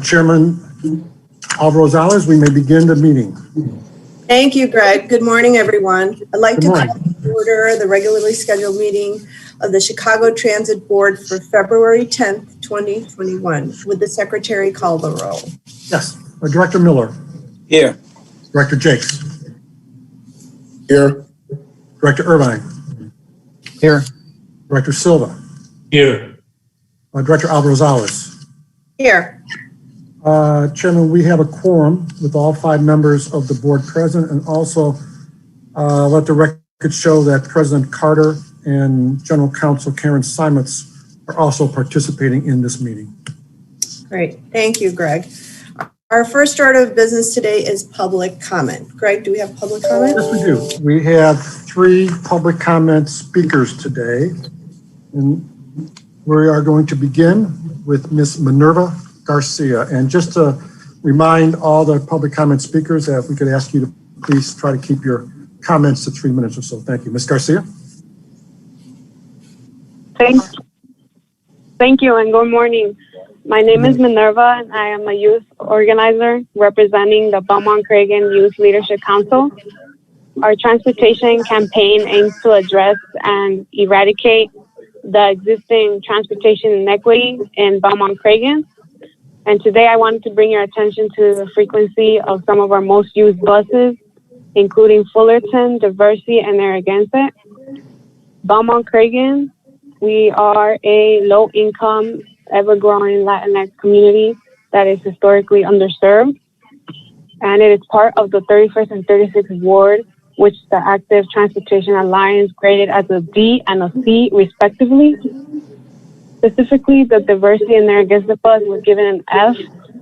Chairman Alvarez, we may begin the meeting. Thank you, Greg. Good morning, everyone. I'd like Good to morning. call to order the regularly scheduled meeting of the Chicago Transit Board for February 10th, 2021. Would the secretary call the roll? Yes. Director Miller. Here. Director Jakes. Here. Director Irvine. Here. Director Silva. Here. Director Alvarez. Here. Chairman, we have a quorum with all 5 members of the board present, and also let the record show that President Carter and General Counsel Karen Simetti are also participating in this meeting. Great. Thank you, Greg. Our first order of business today is public comment. Greg, do we have public comment? Yes, we do. We have 3 public comment speakers today, and we are going to begin with Ms. Minerva Garcia. And just to remind all the public comment speakers that we could ask you to please try to keep your comments to 3 minutes or so. Thank you. Ms. Garcia? Thank you and good morning. My name is Minerva and I am a youth organizer representing the Beaumont-Cragen Youth Leadership Council. Our transportation campaign aims to address and eradicate the existing transportation inequity in Beaumont-Cragen. And today I wanted to bring your attention to the frequency of some of our most used buses, including Fullerton, Diversey, and Narragansett. Beaumont-Cragen, we are a low-income, ever-growing Latinx community that is historically underserved. And it is part of the 31st and 36th Ward, which the Active Transportation Alliance graded as a D and a C, respectively. Specifically, the Diversey and Narragansett bus was given an F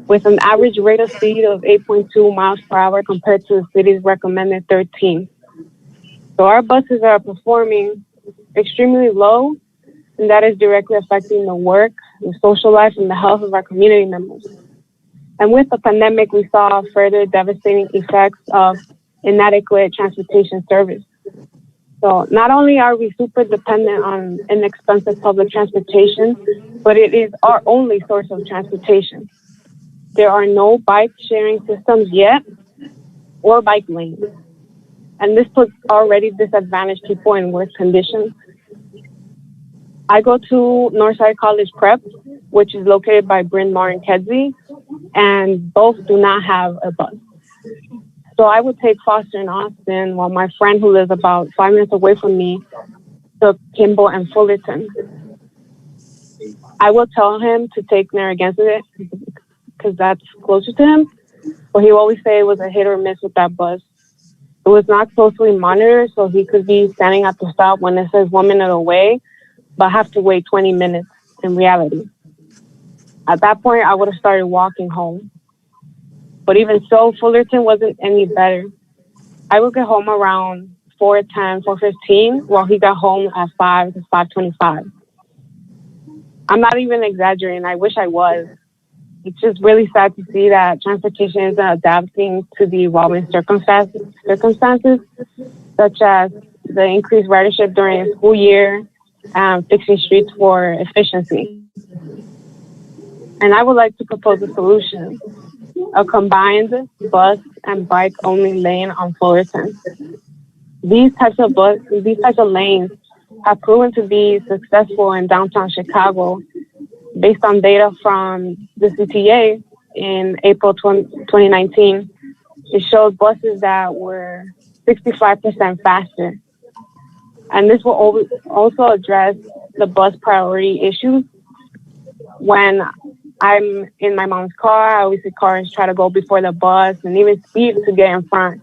with an average rate of speed of 8.2 miles per hour compared to the city's recommended 13. So our buses are performing extremely low, and that is directly affecting the work, the social life, and the health of our community members. And with the pandemic, we saw further devastating effects of inadequate transportation service. So not only are we super dependent on inexpensive public transportation, but it is our only source of transportation. There are no bike sharing systems yet or bike lanes. And this puts already disadvantaged people in worse conditions. I go to Northside College Prep, which is located by Bryn Mawr and Kedzie, and both do not have a bus. So I would take Foster and Austin, while my friend who lives about 5 minutes away from me took Kimball and Fullerton. I will tell him to take Narragansett because that's closer to him, but he always say it was a hit or miss with that bus. It was not closely monitored, so he could be standing at the stop when it says 1 minute away, but have to wait 20 minutes in reality. At that point, I would have started walking home. But even so, Fullerton wasn't any better. I would get home around 4:10, 4:15, while he got home at 5 to 5:25. I'm not even exaggerating. I wish I was. It's just really sad to see that transportation isn't adapting to the evolving circumstances, such as the increased ridership during the school year and fixing streets for efficiency. And I would like to propose a solution: a combined bus and bike only lane on Fullerton. These types of lanes have proven to be successful in downtown Chicago based on data from the CTA in April 2019. It showed buses that were 65% faster. And this will also address the bus priority issues. When I'm in my mom's car, I always see cars try to go before the bus and even speed to get in front.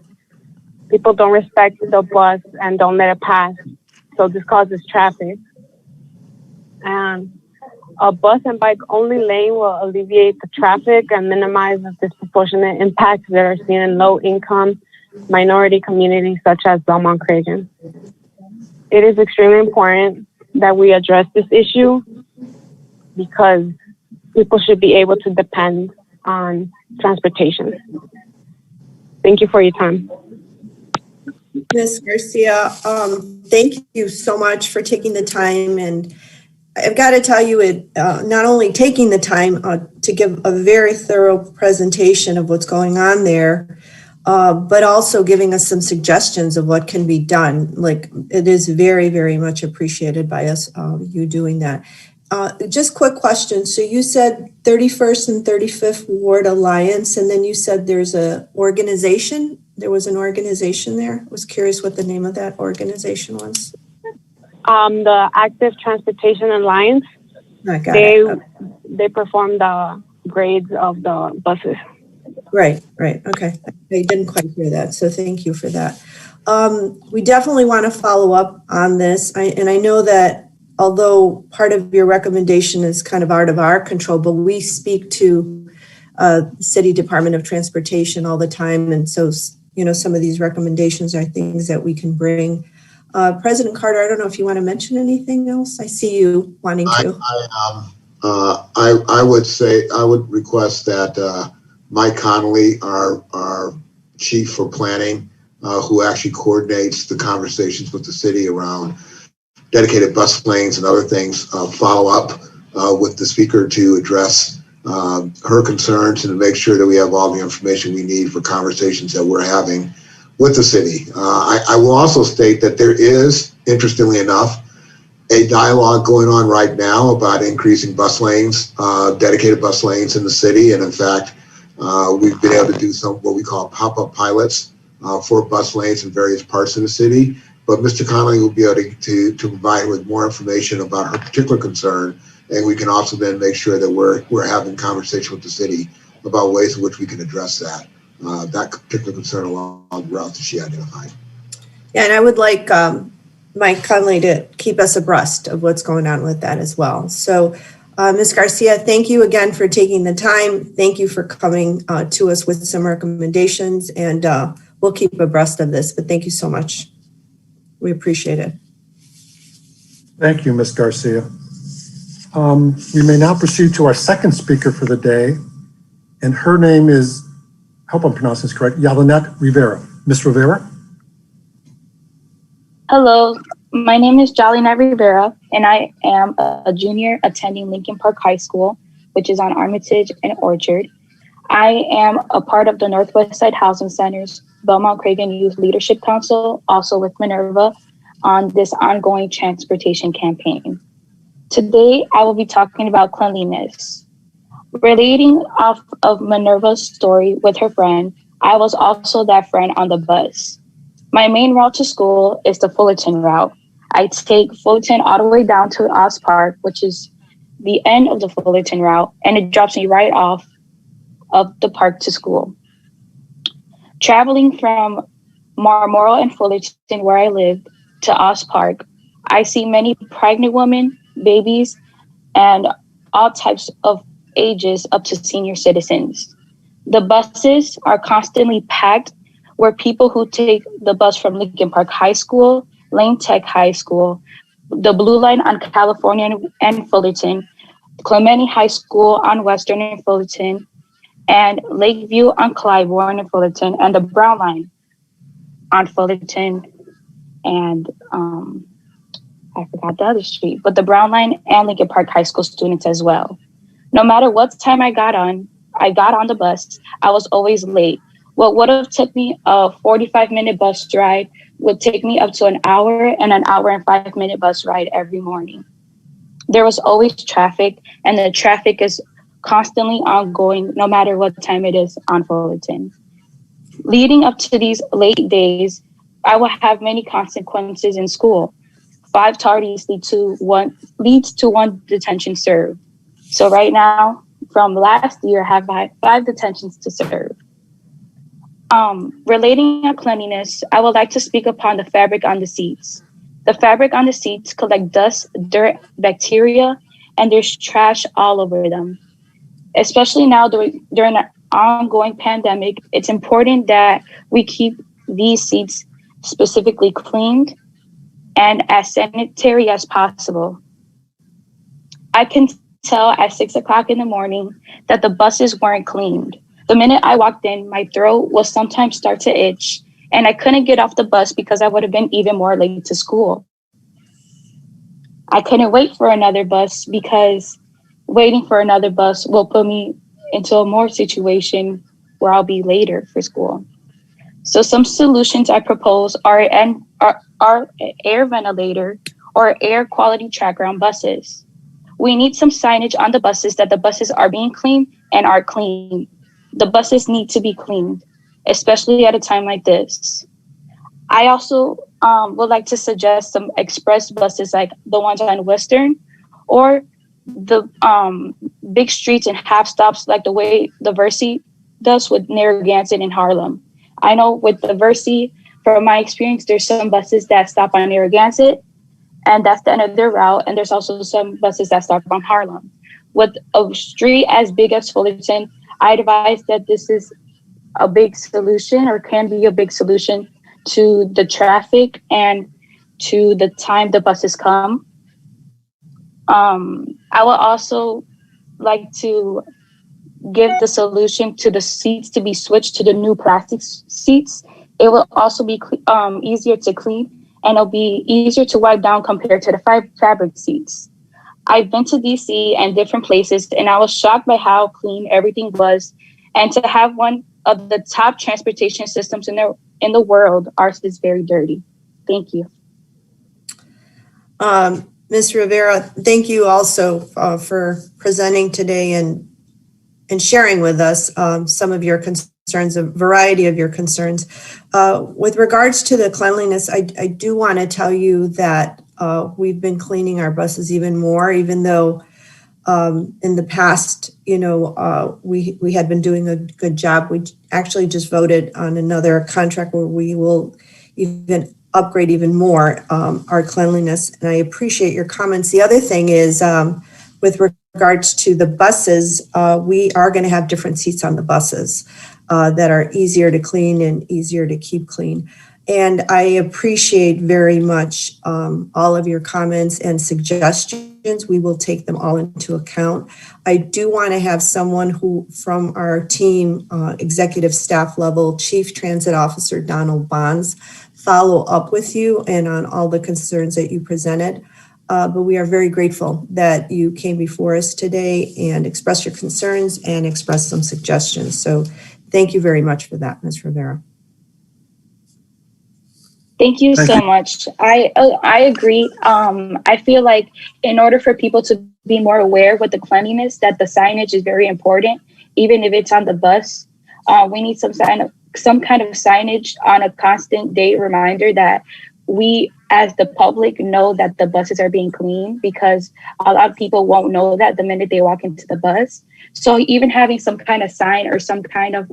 People don't respect the bus and don't let it pass. So this causes traffic. And a bus and bike only lane will alleviate the traffic and minimize the disproportionate impacts that are seen in low income minority communities such as Beaumont-Cragen. It is extremely important that we address this issue because people should be able to depend on transportation. Thank you for your time. Ms. Garcia, thank you so much for taking the time and I've got to tell you, not only taking the time to give a very thorough presentation of what's going on there, but also giving us some suggestions of what can be done. Like, it is very, very much appreciated by us, you doing that. Just quick question. So you said 31st and 35th Ward Alliance, and then you said there's a organization. There was an organization there. I was curious what the name of that organization was. The Active Transportation Alliance. I got it. They perform the grades of the buses. Right. Okay. I didn't quite hear that, so thank you for that. We definitely want to follow up on this. And I know that although part of your recommendation is kind of out of our control, but we speak to the City Department of Transportation all the time. And so, some of these recommendations are things that we can bring. President Carter, I don't know if you want to mention anything else. I see you wanting to. I would request that Mike Connolly, our chief for planning, who actually coordinates the conversations with the city around dedicated bus lanes and other things, follow up with the speaker to address her concerns and to make sure that we have all the information we need for conversations that we're having with the city. I will also state that there is, interestingly enough, a dialogue going on right now about increasing bus lanes, dedicated bus lanes in the city. And in fact, we've been able to do some what we call pop-up pilots for bus lanes in various parts of the city. But Mr. Connolly will be able to provide with more information about her particular concern. And we can also then make sure that we're having conversation with the city about ways in which we can address that particular concern along the route that she identified. Yeah, and I would like Mike Connolly to keep us abreast of what's going on with that as well. So, Ms. Garcia, thank you again for taking the time. Thank you for coming to us with some recommendations, and we'll keep abreast of this, but thank you so much. We appreciate it. Thank you, Ms. Garcia. We may now proceed to our second speaker for the day, and her name is, I hope I'm pronouncing this correct, Yalinette Rivera. Ms. Rivera? Hello, my name is Yalinette Rivera, and I am a junior attending Lincoln Park High School, which is on Armitage and Orchard. I am a part of the Northwest Side Housing Center's Belmont Craven Youth Leadership Council, also with Minerva, on this ongoing transportation campaign. Today, I will be talking about cleanliness. Relating off of Minerva's story with her friend, I was also that friend on the bus. My main route to school is the Fullerton route. I take Fullerton all the way down to Oz Park, which is the end of the Fullerton route, and it drops me right off of the park to school. Traveling from Marlboro and Fullerton, where I live, to Oz Park, I see many pregnant women, babies, and all types of ages up to senior citizens. The buses are constantly packed, where people who take the bus from Lincoln Park High School, Lane Tech High School, the Blue Line on California and Fullerton, Clemente High School on Western and Fullerton, and Lakeview on Clybourne and Fullerton, and the Brown Line on Fullerton, and I forgot the other street, but the Brown Line and Lincoln Park High School students as well. No matter what time I got on the bus, I was always late. What would have took me a 45-minute bus ride would take me up to an hour and 5-minute bus ride every morning. There was always traffic, and the traffic is constantly ongoing no matter what time it is on Fullerton. Leading up to these late days, I will have many consequences in school. 5 tardies leads to 1 detention served. So right now, from last year, I have 5 detentions to serve. Relating to cleanliness, I would like to speak upon the fabric on the seats. The fabric on the seats collect dust, dirt, bacteria, and there's trash all over them. Especially now during an ongoing pandemic, it's important that we keep these seats specifically cleaned and as sanitary as possible. I can tell at 6 o'clock in the morning that the buses weren't cleaned. The minute I walked in, my throat will sometimes start to itch, and I couldn't get off the bus because I would have been even more late to school. I couldn't wait for another bus because waiting for another bus will put me into a more situation where I'll be later for school. So some solutions I propose are an air ventilator or air quality tracker on buses. We need some signage on the buses that the buses are being cleaned and are clean. The buses need to be cleaned, especially at a time like this. I also would like to suggest some express buses like the ones on Western or the big streets and half stops like the way the Versi does with Narragansett and Harlem. I know with the Versi, from my experience, there's some buses that stop on Narragansett and that's the end of their route. And there's also some buses that stop on Harlem. With a street as big as Fullerton, I advise that this is a big solution or can be a big solution to the traffic and to the time the buses come. I will also like to give the solution to the seats to be switched to the new plastic seats. It will also be easier to clean and it'll be easier to wipe down compared to the fabric seats. I've been to DC and different places and I was shocked by how clean everything was. And to have one of the top transportation systems in the world, ours is very dirty. Thank you. Ms. Rivera, thank you also for presenting today and sharing with us some of your concerns, a variety of your concerns. With regards to the cleanliness, I do want to tell you that we've been cleaning our buses even more, even though in the past, we had been doing a good job. We actually just voted on another contract where we will even upgrade even more our cleanliness. And I appreciate your comments. The other thing is with regards to the buses, we are going to have different seats on the buses that are easier to clean and easier to keep clean. And I appreciate very much all of your comments and suggestions. We will take them all into account. I do want to have someone who from our team, executive staff level, Chief Transit Officer Donald Bonds, follow up with you and on all the concerns that you presented. But we are very grateful that you came before us today and expressed your concerns and expressed some suggestions. So thank you very much for that, Ms. Rivera. Thank you so much. I agree. I feel like in order for people to be more aware with the cleanliness, that the signage is very important, even if it's on the bus. We need some kind of signage on a constant day reminder that we as the public know that the buses are being cleaned, because a lot of people won't know that the minute they walk into the bus. So even having some kind of sign or some kind of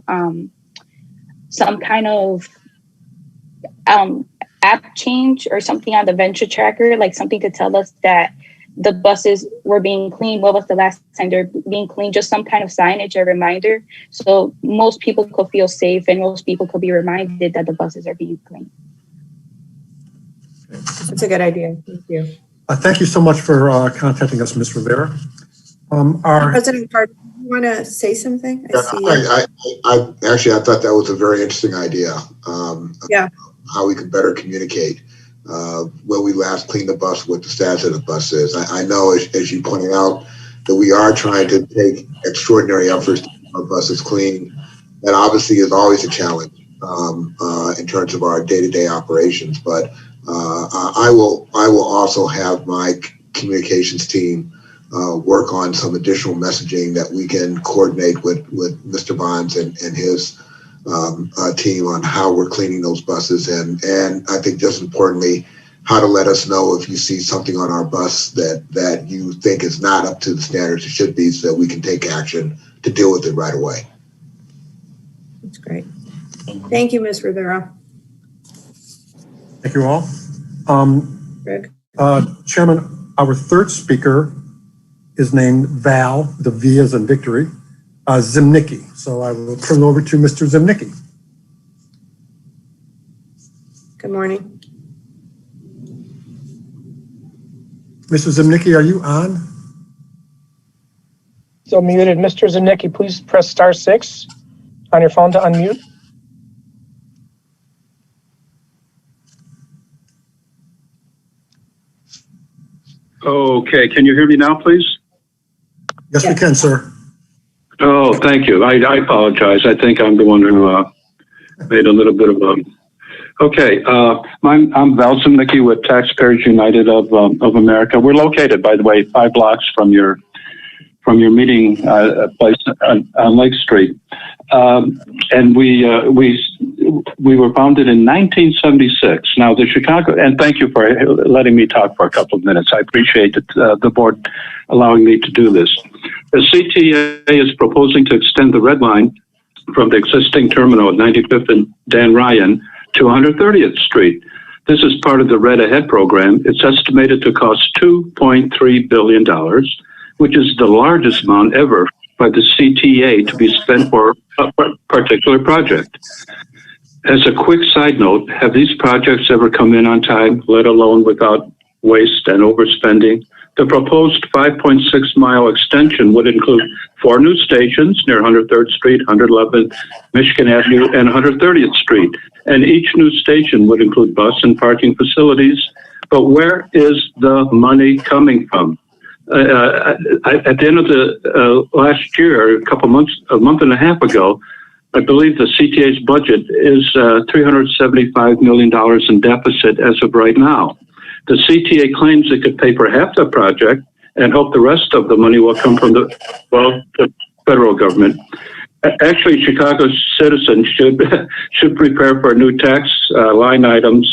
app change or something on the venture tracker, like something to tell us that the buses were being cleaned, what was the last time they're being cleaned, just some kind of signage or reminder, so most people could feel safe and most people could be reminded that the buses are being cleaned. That's a good idea. Thank you. Thank you so much for contacting us, Ms. Rivera. President Carter, you want to say something? I thought that was a very interesting idea. How we could better communicate when we last cleaned the bus, what the status of the bus is. I know, as you pointed out, that we are trying to take extraordinary efforts to keep our buses clean. That obviously is always a challenge in terms of our day-to-day operations. But I will also have my communications team work on some additional messaging that we can coordinate with Mr. Bonds and his team on how we're cleaning those buses, and I think just importantly, how to let us know if you see something on our bus that you think is not up to the standards it should be, so that we can take action to deal with it right away. That's great. Thank you, Ms. Rivera. Thank you all. Greg. Chairman, our third speaker is named Val, the V as in victory, Zimnicki. So I will turn it over to Mr. Zimnicki. Good morning. Mr. Zimnicki, are you on? Still muted. Mr. Zimnicki, please press *6 on your phone to unmute. Okay, can you hear me now, please? Yes, we can, sir. Oh, thank you. I apologize. I think I'm the one who made a little bit of a... Okay, I'm Val Simetti with Taxpayers United of America. We're located, by the way, 5 blocks from your meeting place on Lake Street. And we were founded in 1976. Now the Chicago, and thank you for letting me talk for a couple of minutes. I appreciate the board allowing me to do this. The CTA is proposing to extend the red line from the existing terminal at 95th and Dan Ryan to 130th Street. This is part of the Red Ahead program. It's estimated to cost $2.3 billion, which is the largest amount ever by the CTA to be spent for a particular project. As a quick side note, have these projects ever come in on time, let alone without waste and overspending? The proposed 5.6-mile extension would include 4 new stations near 103rd Street, 111th Michigan Avenue, and 130th Street. And each new station would include bus and parking facilities. But where is the money coming from? At the end of the last year, a month and a half ago, I believe the CTA's budget is $375 million in deficit as of right now. The CTA claims it could pay for half the project and hope the rest of the money will come from the federal government. Actually, Chicago's citizens should prepare for new tax line items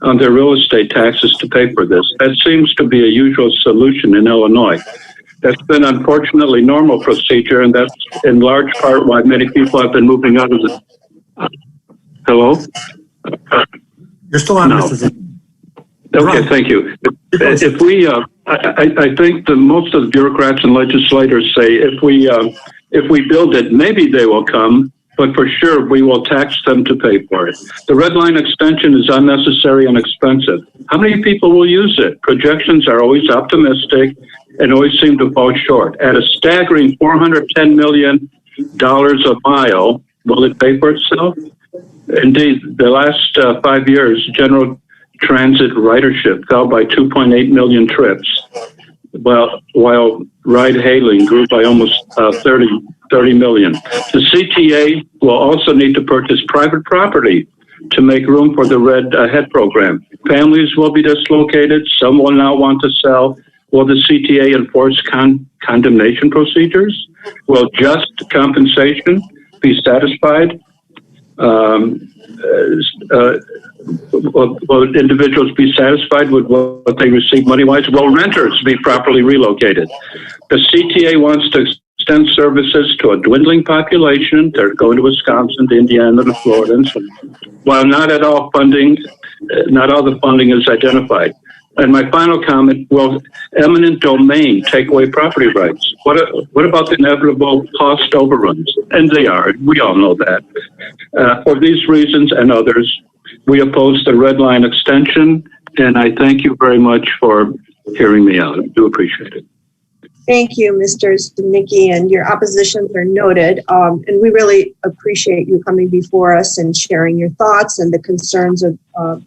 on their real estate taxes to pay for this. That seems to be a usual solution in Illinois. That's been unfortunately normal procedure, and that's in large part why many people have been moving out of the... Hello? You're still on, No. Mr. Okay, thank you. If we, I think most of the bureaucrats and legislators say if we build it, maybe they will come, but for sure we will tax them to pay for it. The red line extension is unnecessary and expensive. How many people will use it? Projections are always optimistic and always seem to fall short. At a staggering $410 million a mile, will it pay for itself? Indeed, the last 5 years, general transit ridership fell by 2.8 million trips, while ride-hailing grew by almost 30 million. The CTA will also need to purchase private property to make room for the Red Ahead program. Families will be dislocated. Some will not want to sell. Will the CTA enforce condemnation procedures? Will just compensation be satisfied? Will individuals be satisfied with what they receive money-wise? Will renters be properly relocated? The CTA wants to extend services to a dwindling population. They're going to Wisconsin, to Indiana, to Florida, and so on. While not all the funding is identified. And my final comment, will eminent domain take away property rights? What about the inevitable cost overruns? And they are, we all know that. For these reasons and others, we oppose the red line extension, and I thank you very much for hearing me out. I do appreciate it. Thank you, Mr. Simetti, and your oppositions are noted. And we really appreciate you coming before us and sharing your thoughts and the concerns of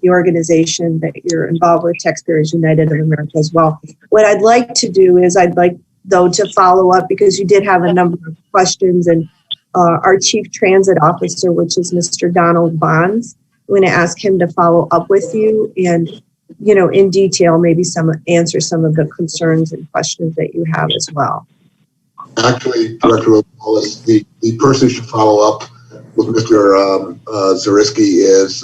the organization that you're involved with, Taxpayers United of America as well. What I'd like to do is though, to follow up, because you did have a number of questions, and our Chief Transit Officer, which is Mr. Donald Bonds, I'm going to ask him to follow up with you and, in detail, maybe answer some of the concerns and questions that you have as well. Actually, Director Wallace, the person who should follow up with Mr. Zariski is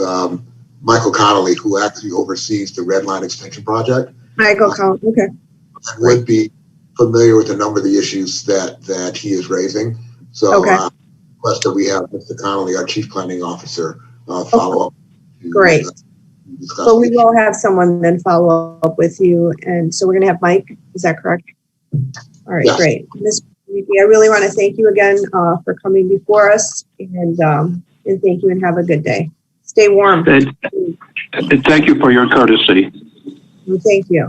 Michael Connolly, who actually oversees the Red Line Extension Project. Michael Connolly, okay. And would be familiar with a number of the issues that he is raising. So, request that we have Mr. Connolly, our Chief Planning Officer, follow up. Great. So we will have someone then follow up with you. And so we're going to have Mike. Is that correct? All right, yes. Great. Ms. I really want to thank you again for coming before us, and thank you and have a good day. Stay warm. And thank you for your courtesy. Thank you.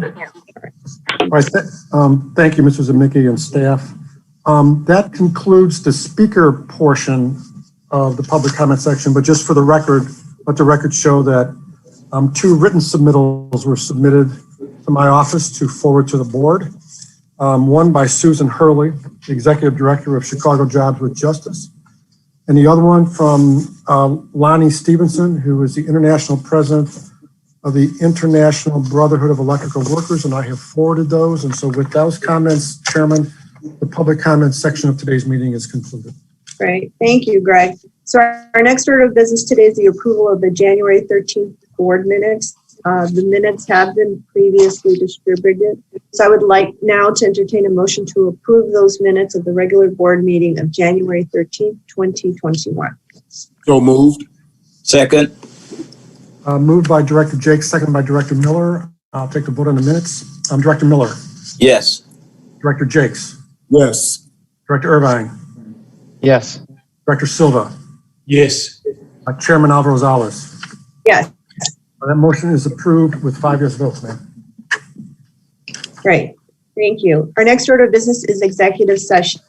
All right. Thank you, Mr. Simetti and staff. That concludes the speaker portion of the public comment section, but just for the record, let the record show that 2 written submittals were submitted to my office to forward to the board. One by Susan Hurley, the Executive Director of Chicago Jobs with Justice. And the other one from Lonnie Stevenson, who is the International President of the International Brotherhood of Electrical Workers, and I have forwarded those. And so with those comments, Chairman, the public comments section of today's meeting is concluded. Great. Thank you, Greg. So our next order of business today is the approval of the January 13th board minutes. The minutes have been previously distributed. So I would like now to entertain a motion to approve those minutes of the regular board meeting of January 13th, 2021. So moved. Second. Moved by Director Jakes, seconded by Director Miller. I'll take the vote on the minutes. Director Miller. Yes. Director Jakes. Yes. Director Irvine. Yes. Director Silva. Yes. Chairman Alvaro Rosales. Yes. That motion is approved with 5 yes votes, ma'am. Great. Thank you. Our next order of business is executive session.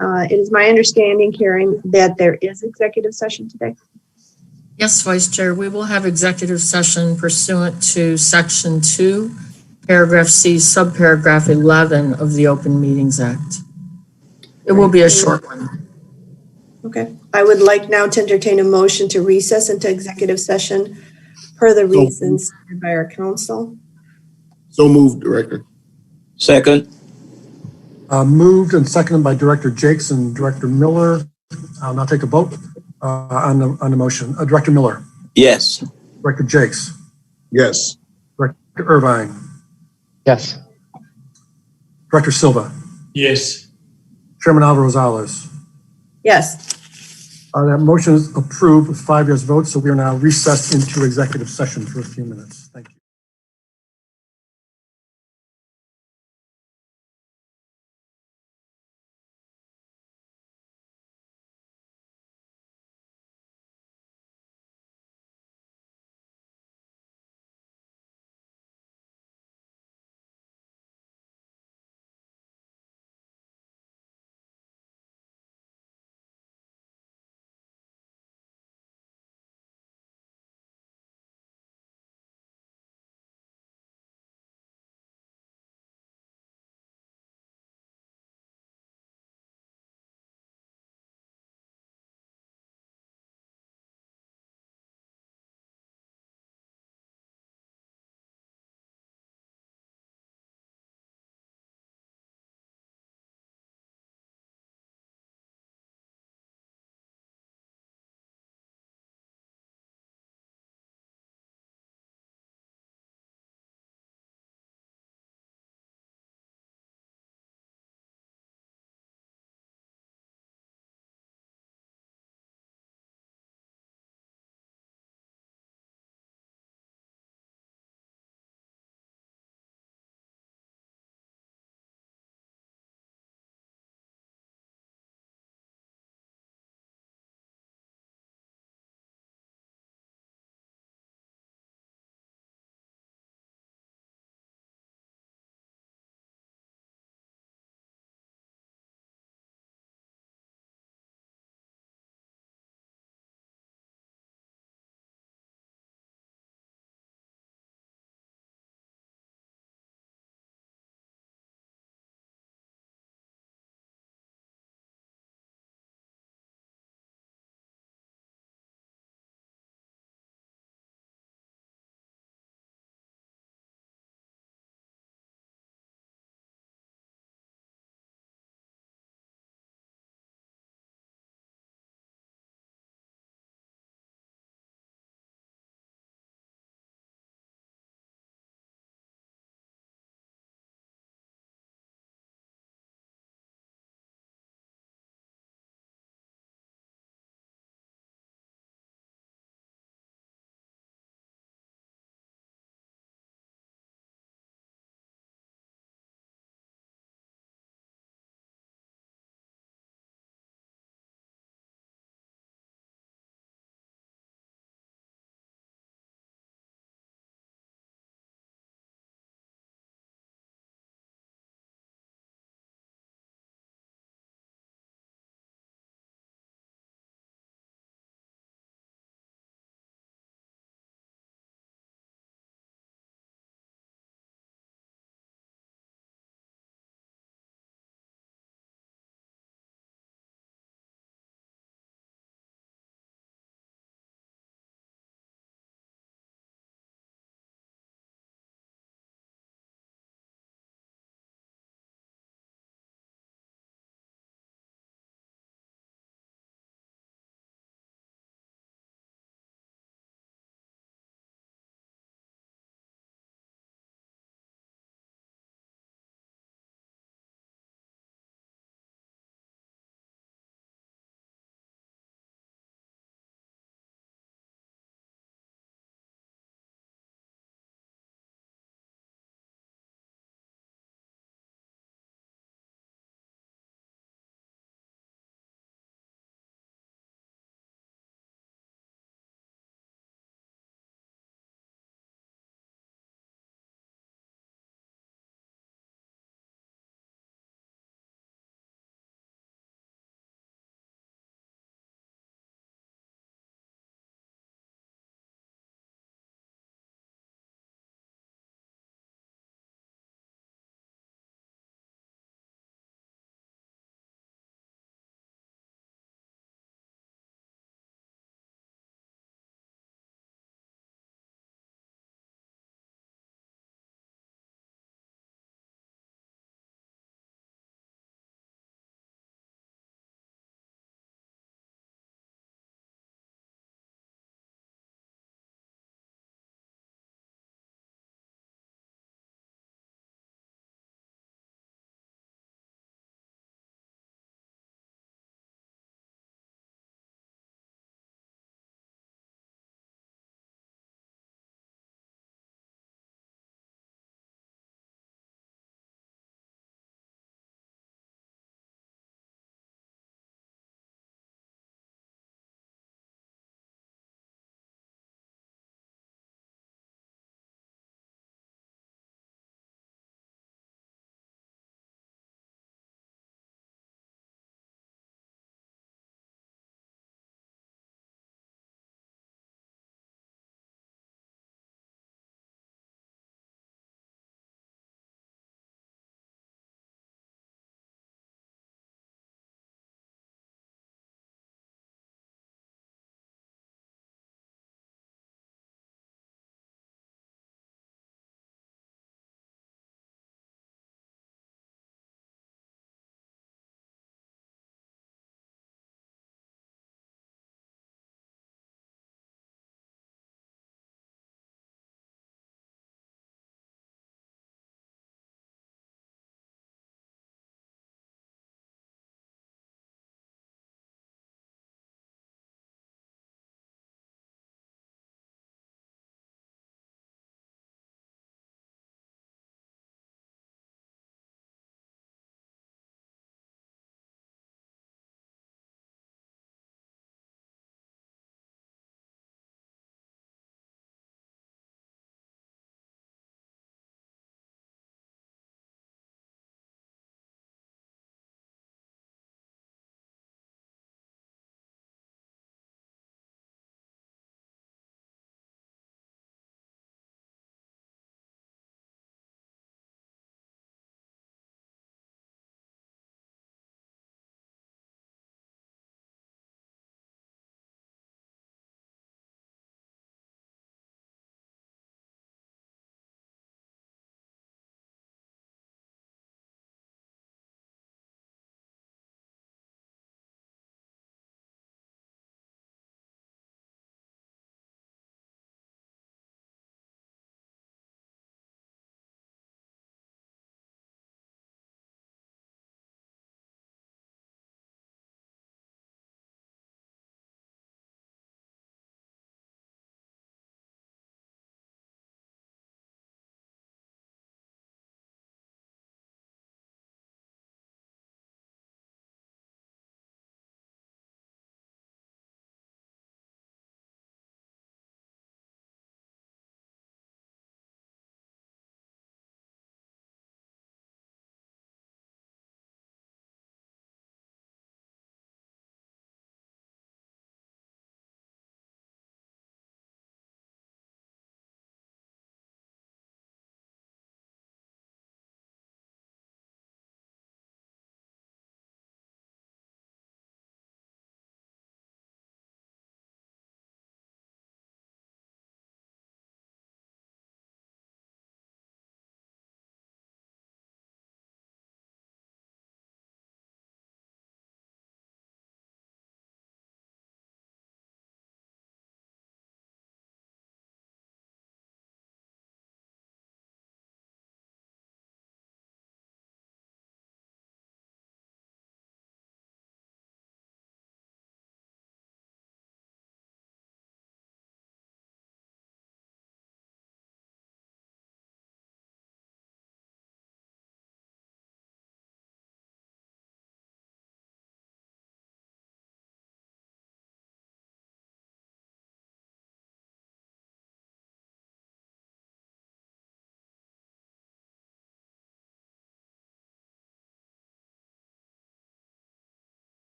It is my understanding, Karen, that there is executive session today. Yes, Vice Chair, we will have executive session pursuant to Section 2, Paragraph C, Subparagraph 11 of the Open Meetings Act. It will be a short one. Okay. I would like now to entertain a motion to recess into executive session per the reasons stated by our counsel. So moved, Director. Second. Moved and seconded by Director Jakes and Director Miller. I'll now take a vote on the motion. Director Miller. Yes. Director Jakes. Yes. Director Irvine. Yes. Director Silva. Yes. Chairman Alvaro Rosales. Yes. That motion is approved with 5 yes votes. So we are now recessed into executive session for a few minutes. Thank you.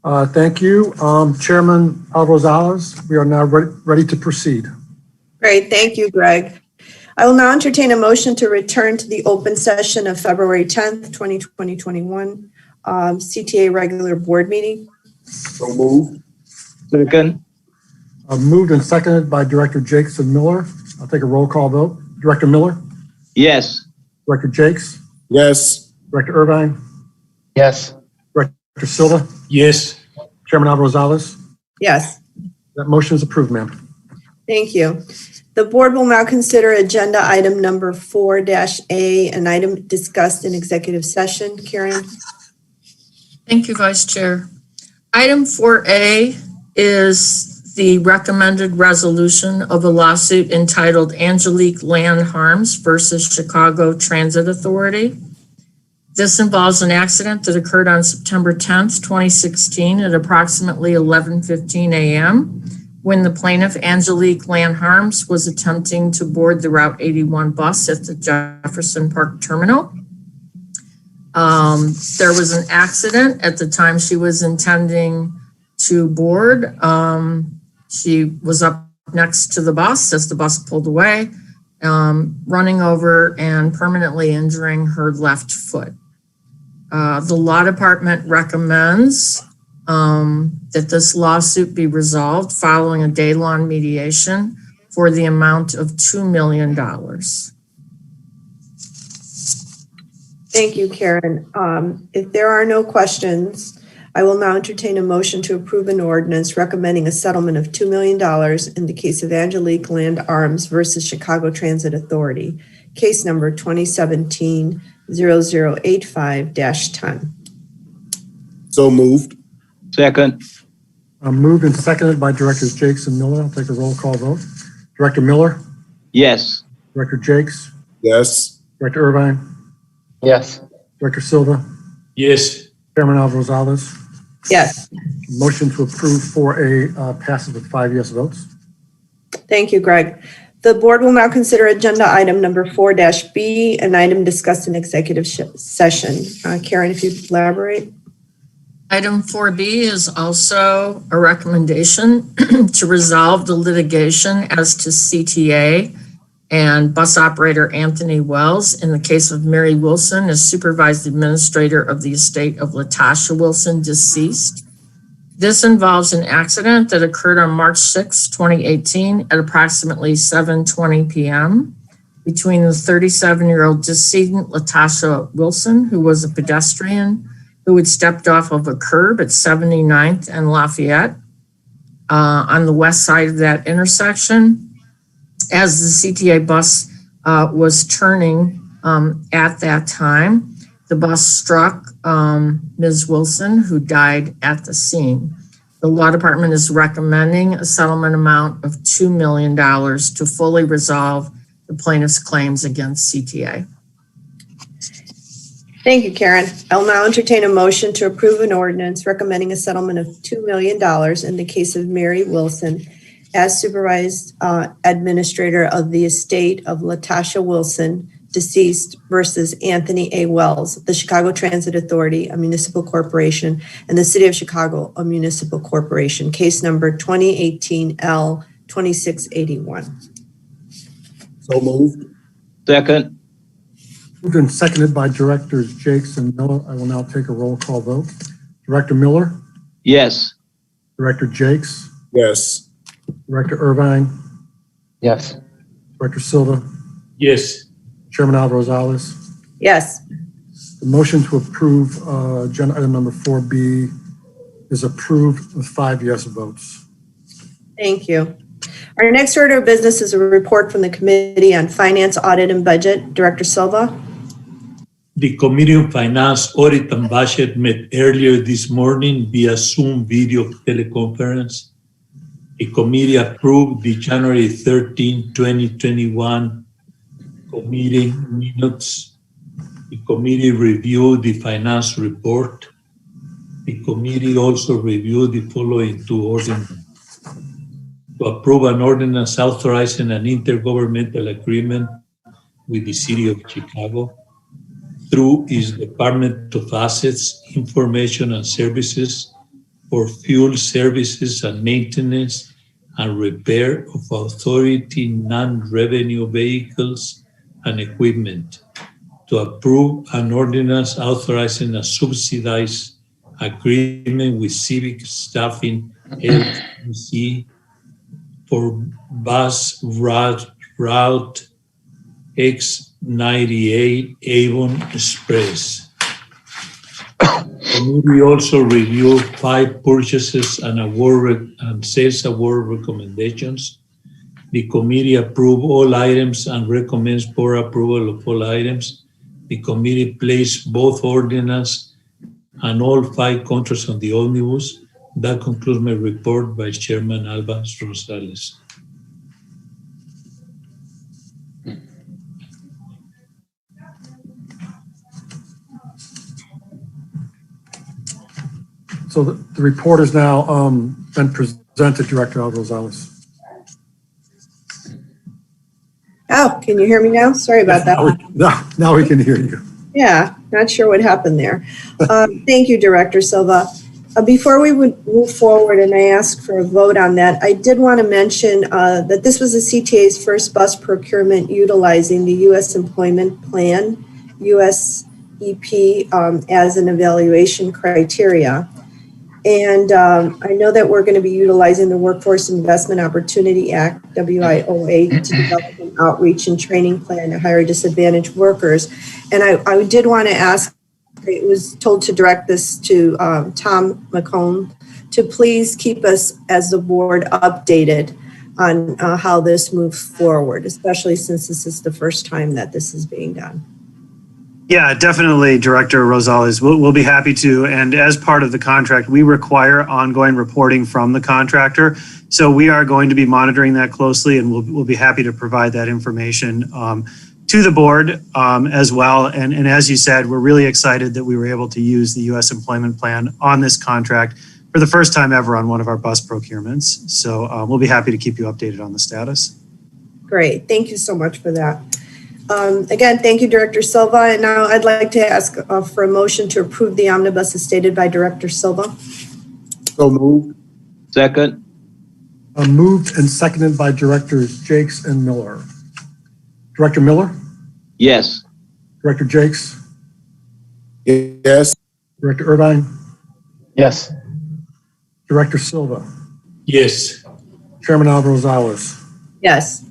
Thank you. Chairman Alvarez, we are now ready to proceed. Great, thank you, Greg. I will now entertain a motion to return to the open session of February 10th, 2021, CTA regular board meeting. So moved. Second. Moved and seconded by Director Jakes and Miller. I'll take a roll call vote. Director Miller, Yes. Director Jakes, Yes. Director Irvine, Yes. Director Silva, Yes. Chairman Alvarez. Yes, That motion is approved, ma'am. thank you. The board will now consider agenda item number 4-A, an item discussed in executive session. Karen? Thank you, Vice Chair. Item 4A is the recommended resolution of a lawsuit entitled Angelique Land Harms versus Chicago Transit Authority. This involves an accident that occurred on September 10th, 2016 at approximately 11:15 a.m. when the plaintiff, Angelique Land Harms, was attempting to board the Route 81 bus at the Jefferson Park Terminal. There was an accident at the time she was intending to board. She was up next to the bus as the bus pulled away, running over and permanently injuring her left foot. The law department recommends that this lawsuit be resolved following a day-long mediation for the amount of $2 million. Thank you, Karen. If there are no questions, I will now entertain a motion to approve an ordinance recommending a settlement of $2 million in the case of Angelique Land Arms versus Chicago Transit Authority, case number 2017-0085-10. So moved. Second. Moved and seconded by Directors Jakes and Miller. I'll take a roll call vote. Director Miller, Yes. Director Jakes, Yes. Director Irvine, Yes. Director Silva, Yes. Chairman Alvarez. Yes, Motion to approve 4A passes with 5 yes votes. thank you, Greg. The board will now consider agenda item number 4-B, an item discussed in executive session. Karen, if you'd elaborate. Item 4B is also a recommendation to resolve the litigation as to CTA and bus operator Anthony Wells in the case of Mary Wilson as supervised administrator of the estate of Latasha Wilson, deceased. This involves an accident that occurred on March 6, 2018 at approximately 7:20 p.m. between the 37-year-old decedent Latasha Wilson, who was a pedestrian who had stepped off of a curb at 79th and Lafayette on the west side of that intersection. As the CTA bus was turning at that time, the bus struck Ms. Wilson, who died at the scene. The law department is recommending a settlement amount of $2 million to fully resolve the plaintiff's claims against CTA. Thank you, Karen. I'll now entertain a motion to approve an ordinance recommending a settlement of $2 million in the case of Mary Wilson as supervised administrator of the estate of Latasha Wilson, deceased, versus Anthony A. Wells, the Chicago Transit Authority, a municipal corporation, and the City of Chicago, a municipal corporation, case number 2018 L2681. So moved. Second. Moved and seconded by Directors Jakes and Miller. I will now take a roll call vote. Director Miller, Yes. Director Jakes, Yes. Director Irvine, Yes. Director Silva, Yes. Chairman Alvarez. Yes, The motion to approve agenda item number 4B is approved with 5 yes votes. thank you. Our next order of business is a report from the Committee on Finance, Audit, and Budget. Director Silva. The Committee on Finance, Audit, and Budget met earlier this morning via Zoom video teleconference. The committee approved the January 13, 2021 committee minutes. The committee reviewed the finance report. The committee also reviewed the following 2 ordinances. To approve an ordinance authorizing an intergovernmental agreement with the City of Chicago through its Department of Assets, Information and Services for fuel services and maintenance and repair of authority non-revenue vehicles and equipment, to approve an ordinance authorizing a subsidized agreement with Civic Staffing LLC for bus route X98 Avon Express. We also review 5 purchases and sales award recommendations. The committee approved all items and recommends board approval of all items. The committee placed both ordinance and all 5 contracts on the omnibus. That concludes my report, Vice Chairman Alba Rosales. So the report is now been presented, Director Alba Rosales. Oh, can you hear me now? Sorry about that. Now we can hear you. Yeah, not sure what happened there. Thank you, Director Silva. Before we would move forward and I ask for a vote on that, I did want to mention that this was the CTA's first bus procurement utilizing the U.S. Employment Plan, USEP, as an evaluation criteria. And I know that we're going to be utilizing the Workforce Investment Opportunity Act, WIOA, to develop an outreach and training plan to hire disadvantaged workers. And I did want to ask, it was told to direct this to Tom McComb to please keep us as the board updated on how this moves forward, especially since this is the first time that this is being done. Yeah, definitely, Director Rosales. We'll be happy to. And as part of the contract, we require ongoing reporting from the contractor. So we are going to be monitoring that closely, and we'll be happy to provide that information to the board as well. And as you said, we're really excited that we were able to use the U.S. Employment Plan on this contract for the first time ever on one of our bus procurements. So we'll be happy to keep you updated on the status. Great. Thank you so much for that. Again, thank you, Director Silva. And now I'd like to ask for a motion to approve the omnibus as stated by Director Silva. So moved. Second. Moved and seconded by Directors Jakes and Miller. Director Miller? Yes. Director Jakes? Yes. Director Irvine? Yes. Director Silva? Yes. Chairman Alba Rosales? Yes.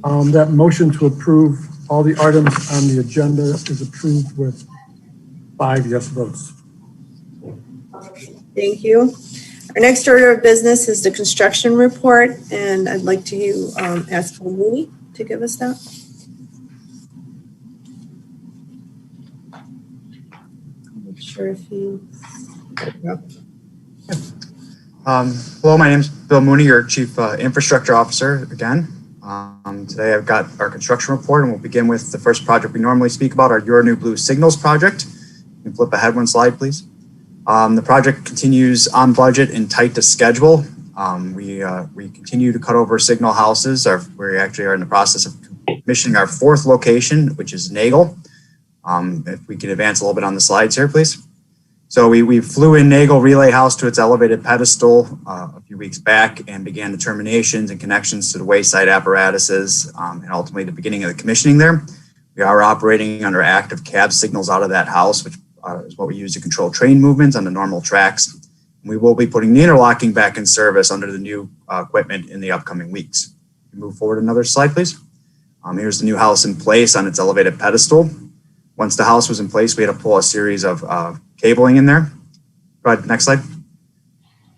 That motion to approve all the items on the agenda is approved with 5 yes votes. Thank you. Our next order of business is the construction report, and I'd like to ask for Mooney to give us that. I'm not sure if he. Hello, my name is Bill Mooney, your Chief Infrastructure Officer again. Today I've got our construction report, and we'll begin with the first project we normally speak about, our Your New Blue Signals project. You can flip ahead one slide, please. The project continues on budget and tight to schedule. We continue to cut over signal houses. We actually are in the process of commissioning our 4th location, which is Nagel. If we can advance a little bit on the slides here, please. So we flew in Nagel Relay House to its elevated pedestal a few weeks back and began the terminations and connections to the wayside apparatuses and ultimately the beginning of the commissioning there. We are operating under active cab signals out of that house, which is what we use to control train movements on the normal tracks. We will be putting the interlocking back in service under the new equipment in the upcoming weeks. Move forward another slide, please. Here's the new house in place on its elevated pedestal. Once the house was in place, we had to pull a series of cabling in there. Go ahead, next slide.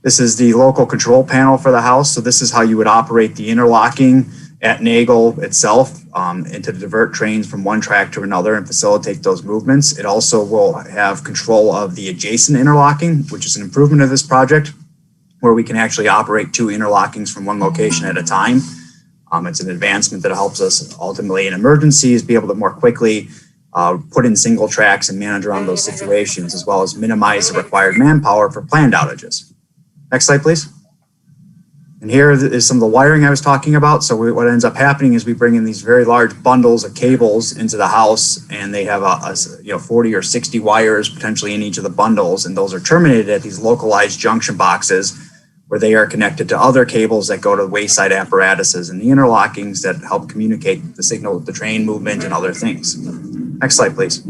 This is the local control panel for the house. So this is how you would operate the interlocking at Nagel itself and to divert trains from one track to another and facilitate those movements. It also will have control of the adjacent interlocking, which is an improvement of this project, where we can actually operate 2 interlockings from one location at a time. It's an advancement that helps us ultimately in emergencies be able to more quickly put in single tracks and manage around those situations, as well as minimize the required manpower for planned outages. Next slide, please. And here is some of the wiring I was talking about. So what ends up happening is we bring in these very large bundles of cables into the house, and they have 40 or 60 wires potentially in each of the bundles, and those are terminated at these localized junction boxes where they are connected to other cables that go to wayside apparatuses and the interlockings that help communicate the signal, the train movement, and other things. Next slide, please.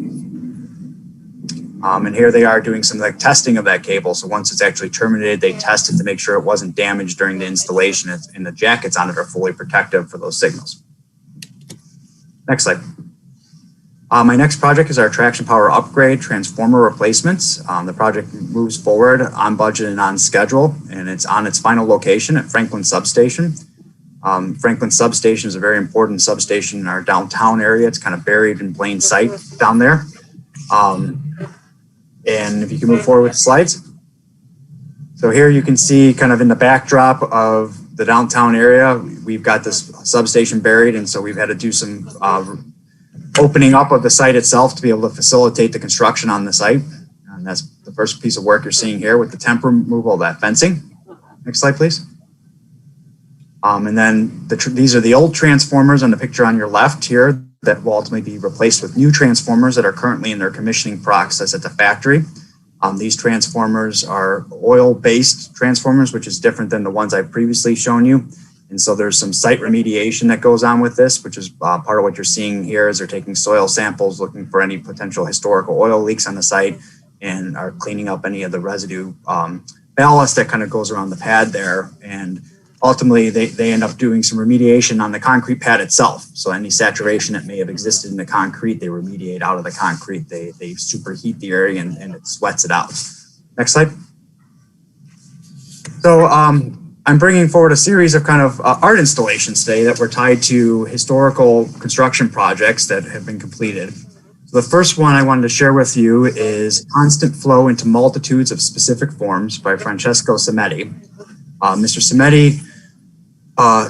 And here they are doing some like testing of that cable. So once it's actually terminated, they test it to make sure it wasn't damaged during the installation, and the jackets on it are fully protective for those signals. Next slide. My next project is our traction power upgrade transformer replacements. The project moves forward on budget and on schedule, and it's on its final location at Franklin Substation. Franklin Substation is a very important substation in our downtown area. It's kind of buried in plain sight down there. And if you can move forward with the slides. So here you can see kind of in the backdrop of the downtown area, we've got this substation buried. And so we've had to do some opening up of the site itself to be able to facilitate the construction on the site. And that's the first piece of work you're seeing here with the temp removal of that fencing. Next slide, please. And then these are the old transformers on the picture on your left here that will ultimately be replaced with new transformers that are currently in their commissioning process at the factory. These transformers are oil-based transformers, which is different than the ones I've previously shown you. And so there's some site remediation that goes on with this, which is part of what you're seeing here is they're taking soil samples, looking for any potential historical oil leaks on the site, and are cleaning up any of the residue ballast that kind of goes around the pad there. And ultimately, they end up doing some remediation on the concrete pad itself. So any saturation that may have existed in the concrete, they remediate out of the concrete. They superheat the area and it sweats it out. Next slide. So I'm bringing forward a series of kind of art installations today that were tied to historical construction projects that have been completed. So the first one I wanted to share with you is Constant Flow into Multitudes of Specific Forms by Francesco Simetti. Mr. Simetti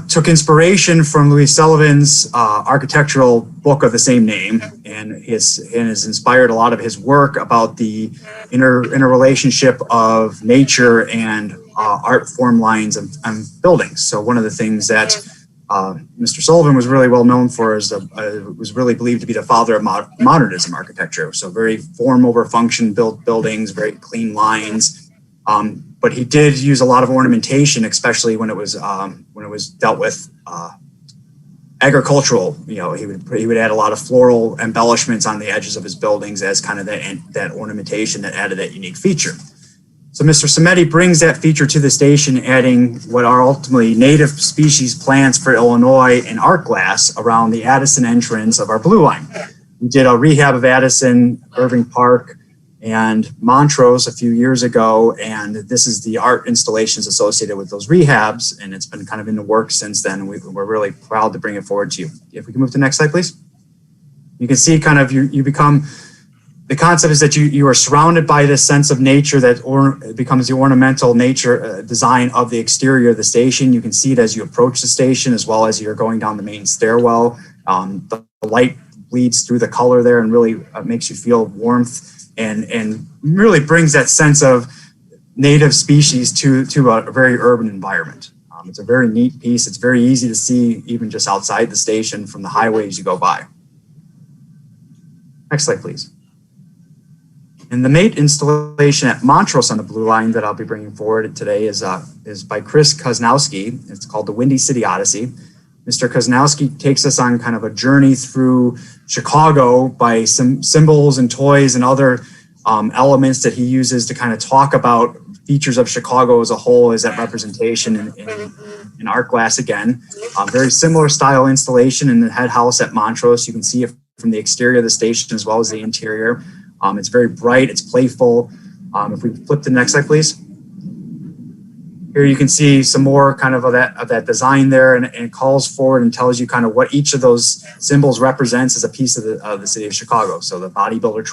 took inspiration from Louis Sullivan's architectural book of the same name, and has inspired a lot of his work about the interrelationship of nature and art form lines and buildings. So one of the things that Mr. Sullivan was really well known for is was really believed to be the father of modernism architecture. So very form over function built buildings, very clean lines. But he did use a lot of ornamentation, especially when it was dealt with agricultural. You know, he would add a lot of floral embellishments on the edges of his buildings as kind of that ornamentation that added that unique feature. So Mr. Simetti brings that feature to the station, adding what are ultimately native species plants for Illinois and art glass around the Addison entrance of our Blue Line. We did a rehab of Addison, Irving Park, and Montrose a few years ago, and this is the art installations associated with those rehabs, and it's been kind of in the works since then. We're really proud to bring it forward to you. If we can move to the next slide, please. You can see kind of you become, the concept is that you are surrounded by this sense of nature that becomes the ornamental nature design of the exterior of the station. You can see it as you approach the station, as well as you're going down the main stairwell. The light bleeds through the color there and really makes you feel warmth. And really brings that sense of native species to a very urban environment. It's a very neat piece. It's very easy to see even just outside the station from the highways you go by. Next slide, please. And the mate installation at Montrose on the Blue Line that I'll be bringing forward today is by Chris Koznowski. It's called the Windy City Odyssey. Mr. Koznowski takes us on kind of a journey through Chicago by some symbols and toys and other elements that he uses to kind of talk about features of Chicago as a whole as that representation in art glass again. Very similar style installation in the head house at Montrose. You can see it from the exterior of the station as well as the interior. It's very bright, it's playful. If we flip to the next slide, please. Here you can see some more kind of that design there, and it calls forward and tells you kind of what each of those symbols represents as a piece of the city of Chicago. So the bodybuilder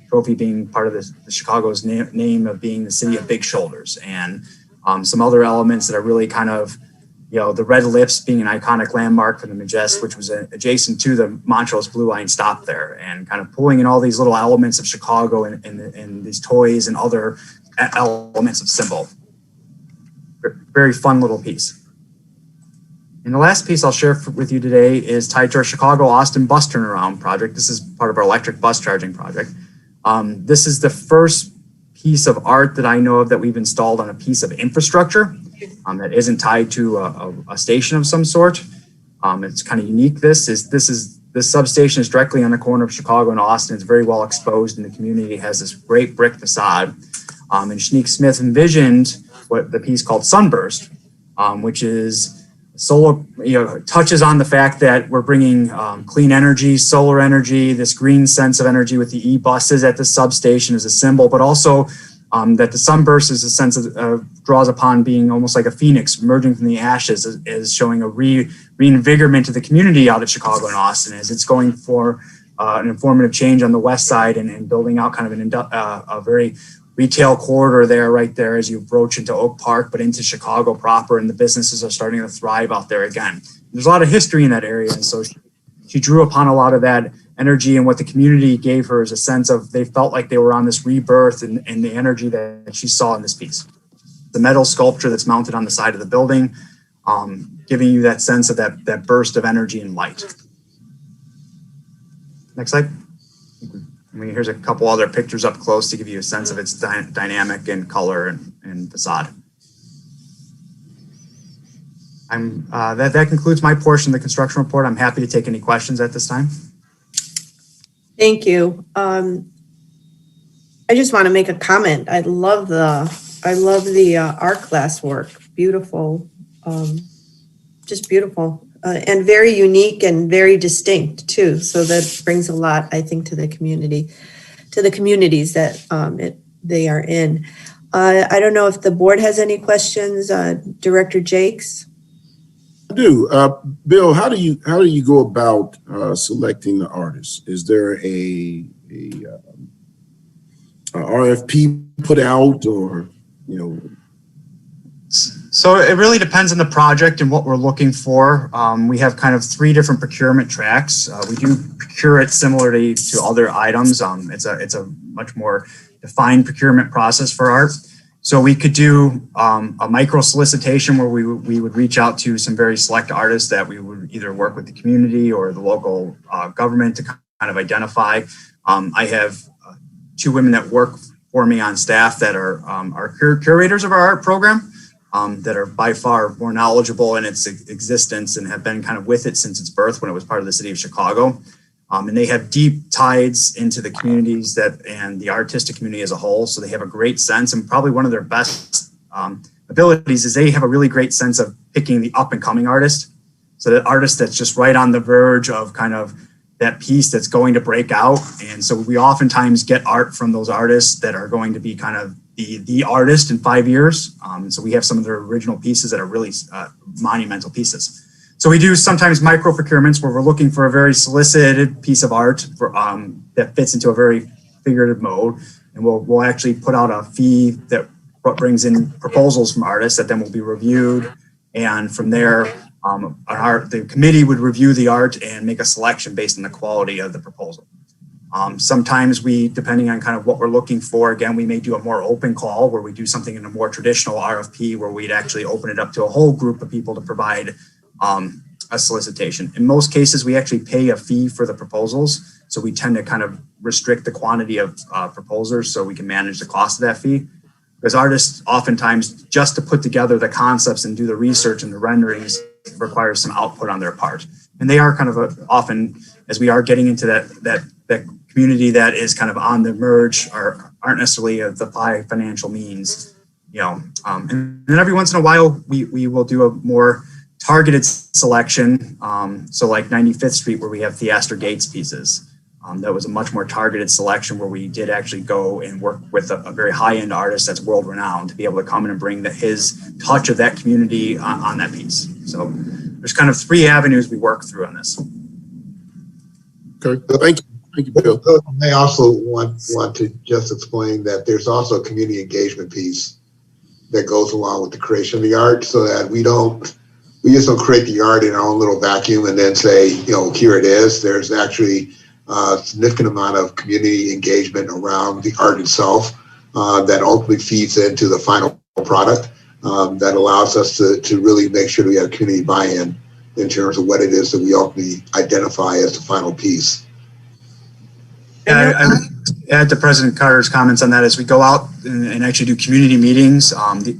trophy being part of the Chicago's name of being the city of big shoulders, and some other elements that are really kind of, you know, the red lips being an iconic landmark for the Majestic, which was adjacent to the Montrose Blue Line stop there, and kind of pulling in all these little elements of Chicago and these toys and other elements of symbol. very fun little piece. And the last piece I'll share with you today is tied to our Chicago-Austin bus turnaround project. This is part of our electric bus charging project. This is the first piece of art that I know of that we've installed on a piece of infrastructure that isn't tied to a station of some sort. It's kind of unique. This substation is directly on the corner of Chicago and Austin. It's very well exposed in the community. It has this great brick facade. And Shanique Smith envisioned what the piece called Sunburst, which is solar, touches on the fact that we're bringing clean energy, solar energy, this green sense of energy with the e-buses at the substation as a symbol, but also that the sunburst is a sense of draws upon being almost like a phoenix emerging from the ashes, is showing a reinvigorment of the community out at Chicago and Austin as it's going for an informative change on the west side and building out kind of a very retail corridor there, right there as you approach into Oak Park, but into Chicago proper, and the businesses are starting to thrive out there again. There's a lot of history in that area, and so she drew upon a lot of that energy, and what the community gave her is a sense of they felt like they were on this rebirth and the energy that she saw in this piece. The metal sculpture that's mounted on the side of the building, giving you that sense of that burst of energy and light. Next slide. Here's a couple other pictures up close to give you a sense of its dynamic and color and facade. That concludes my portion of the construction report. I'm happy to take any questions at this time. Thank you. I just want to make a comment. I love the art glass work. Beautiful, just beautiful. And very unique and very distinct too. So that brings a lot, I think, to the community, to the communities that they are in. I don't know if the board has any questions. Director Jakes? I do. Bill, how do you go about selecting the artists? Is there a RFP put out, or So it really depends on the project and what we're looking for. We have kind of 3 different procurement tracks. We do procure it similarly to other items. It's a much more defined procurement process for art. So we could do a micro solicitation where we would reach out to some very select artists that we would either work with the community or the local government to kind of identify. I have 2 women that work for me on staff that are curators of our art program. That are by far more knowledgeable in its existence and have been kind of with it since its birth when it was part of the city of Chicago. And they have deep ties into the communities and the artistic community as a whole. So they have a great sense, and probably one of their best abilities is they have a really great sense of picking the up and coming artist. So the artist that's just right on the verge of kind of that piece that's going to break out. And so we oftentimes get art from those artists that are going to be kind of the artist in 5 years. So we have some of their original pieces that are really monumental pieces. So we do sometimes micro procurements where we're looking for a very solicited piece of art for, that fits into a very figurative mode. And we'll actually put out a fee that brings in proposals from artists that then will be reviewed. And from there, the committee would review the art and make a selection based on the quality of the proposal. Sometimes depending on kind of what we're looking for, again, we may do a more open call where we do something in a more traditional RFP where we'd actually open it up to a whole group of people to provide a solicitation. In most cases, we actually pay a fee for the proposals. So we tend to kind of restrict the quantity of proposers so we can manage the cost of that fee. Because artists oftentimes, just to put together the concepts and do the research and the renderings, requires some output on their part. And they are kind of often, as we are getting into that community that is kind of on the merge, aren't necessarily of the high financial means, and then every once in a while we will do a more targeted selection. So like 95th Street where we have Theaster Gates pieces. That was a much more targeted selection where we did actually go and work with a very high-end artist that's world-renowned to be able to come in and bring his touch of that community on that piece. So there's kind of 3 avenues we work through on this. Okay, thank you. Thank you, Bill. I also want to just explain that there's also a community engagement piece that goes along with the creation of the art, so that we just don't create the art in our own little vacuum and then say, here it is. There's actually a significant amount of community engagement around the art itself that ultimately feeds into the final product. that allows us to really make sure that we have community buy-in in terms of what it is that we ultimately identify as the final piece. Yeah, I would add to President Carter's comments on that as we go out and actually do community meetings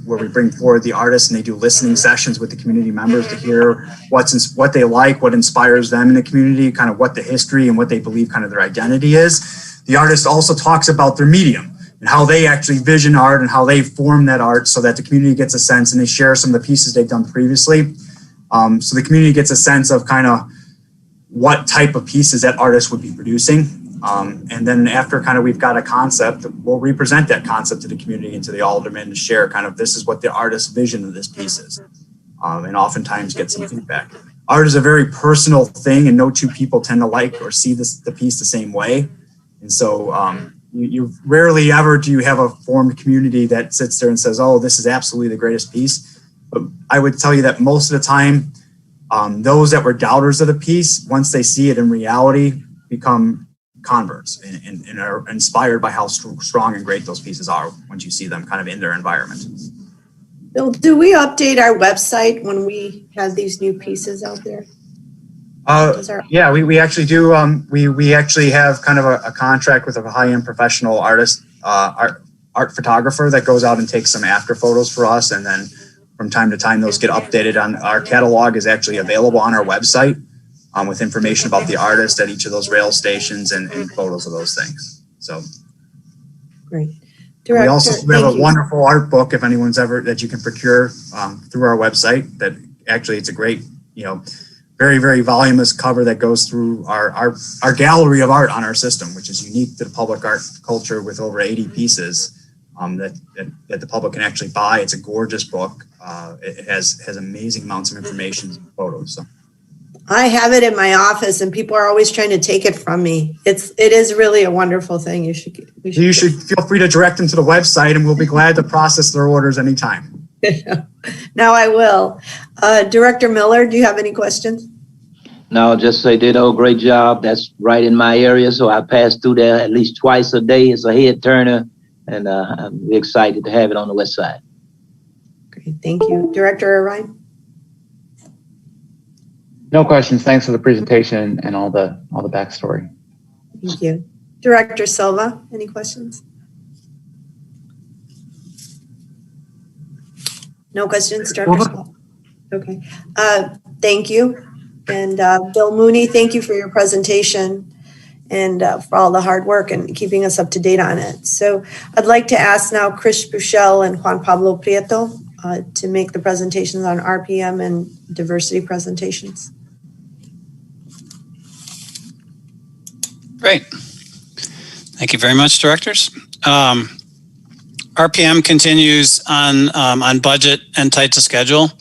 where we bring forward the artists and they do listening sessions with the community members to hear what they like, what inspires them in the community, kind of what the history and what they believe kind of their identity is. The artist also talks about their medium and how they actually vision art and how they form that art so that the community gets a sense, and they share some of the pieces they've done previously. So the community gets a sense of kind of what type of pieces that artist would be producing. And then after kind of we've got a concept, we'll represent that concept to the community and to the aldermen to share kind of this is what the artist's vision of this piece is, and oftentimes get some feedback. Art is a very personal thing, and no two people tend to like or see the piece the same way. And so you rarely ever do you have a formed community that sits there and says, oh, this is absolutely the greatest piece. But I would tell you that most of the time, those that were doubters of the piece, once they see it in reality, become converts and are inspired by how strong and great those pieces are once you see them kind of in their environment. Bill, do we update our website when we have these new pieces out there? Yeah, we actually do. We actually have kind of a contract with a high-end professional artist, art photographer that goes out and takes some after photos for us. And then from time to time, those get updated on our catalog is actually available on our website. With information about the artist at each of those rail stations and photos of those things. So great. We also have a wonderful art book if anyone's ever that you can procure through our website. That actually it's a great, very, very voluminous cover that goes through our gallery of art on our system, which is unique to the public art culture with over 80 pieces that the public can actually buy. It's a gorgeous book. It has amazing amounts of information and photos. So. I have it in my office, and people are always trying to take it from me. It is really a wonderful thing. You should feel free to direct them to the website, and we'll be glad to process their orders anytime. Now I will. Director Miller, do you have any questions? No, just say they did a great job. That's right in my area, so I pass through there at least twice a day. It's a head turner, and I'm excited to have it on the west side. Great, thank you. Director Ryan? No questions. Thanks for the presentation and all the backstory. Thank you. Director Silva, any questions? No questions, Director Silva? Okay. Thank you. And Bill Mooney, thank you for your presentation and for all the hard work and keeping us up to date on it. So I'd like to ask now Chris Buchel and Juan Pablo Prieto to make the presentations on RPM and diversity presentations. Great. Thank you very much, directors. RPM continues on budget and tight to schedule.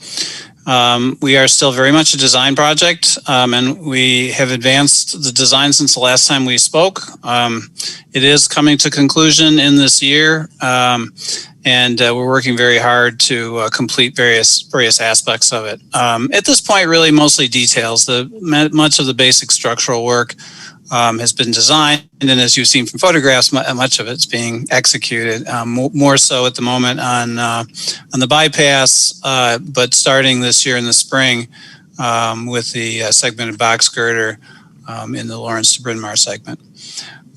We are still very much a design project, and we have advanced the design since the last time we spoke. It is coming to conclusion in this year, and we're working very hard to complete various aspects of it. At this point, really mostly details. Much of the basic structural work has been designed, and then as you've seen from photographs, much of it's being executed. More so at the moment on the bypass, but starting this year in the spring with the segmented box girder in the Lawrence to Bryn Mawr segment.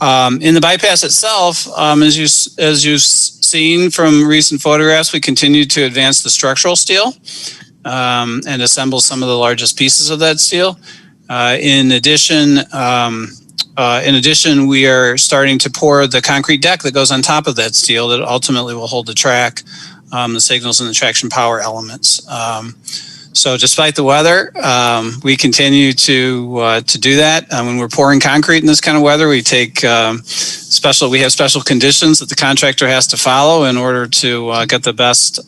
In the bypass itself, as you've seen from recent photographs, we continue to advance the structural steel and assemble some of the largest pieces of that steel. In addition, we are starting to pour the concrete deck that goes on top of that steel that ultimately will hold the track, the signals and the traction power elements. So despite the weather, we continue to do that. When we're pouring concrete in this kind of weather, we take we have special conditions that the contractor has to follow in order to get the best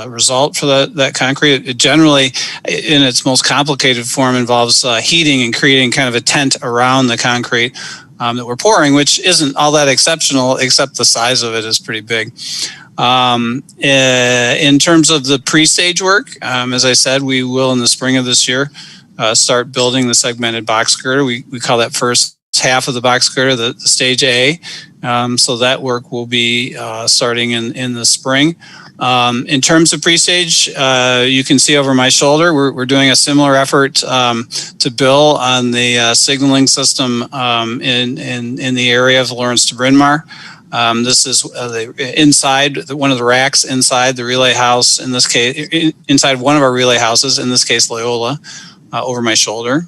result for that concrete. It generally, in its most complicated form, involves heating and creating kind of a tent around the concrete that we're pouring, which isn't all that exceptional, except the size of it is pretty big. In terms of the pre-stage work, as I said, we will in the spring of this year start building the segmented box girder. We call that first half of the box girder the stage A. So that work will be starting in the spring. In terms of pre-stage, you can see over my shoulder, we're doing a similar effort to Bill on the signaling system in the area of Lawrence to Bryn Mawr. This is inside one of the racks inside the relay house, in this case, inside one of our relay houses, in this case, Loyola, over my shoulder.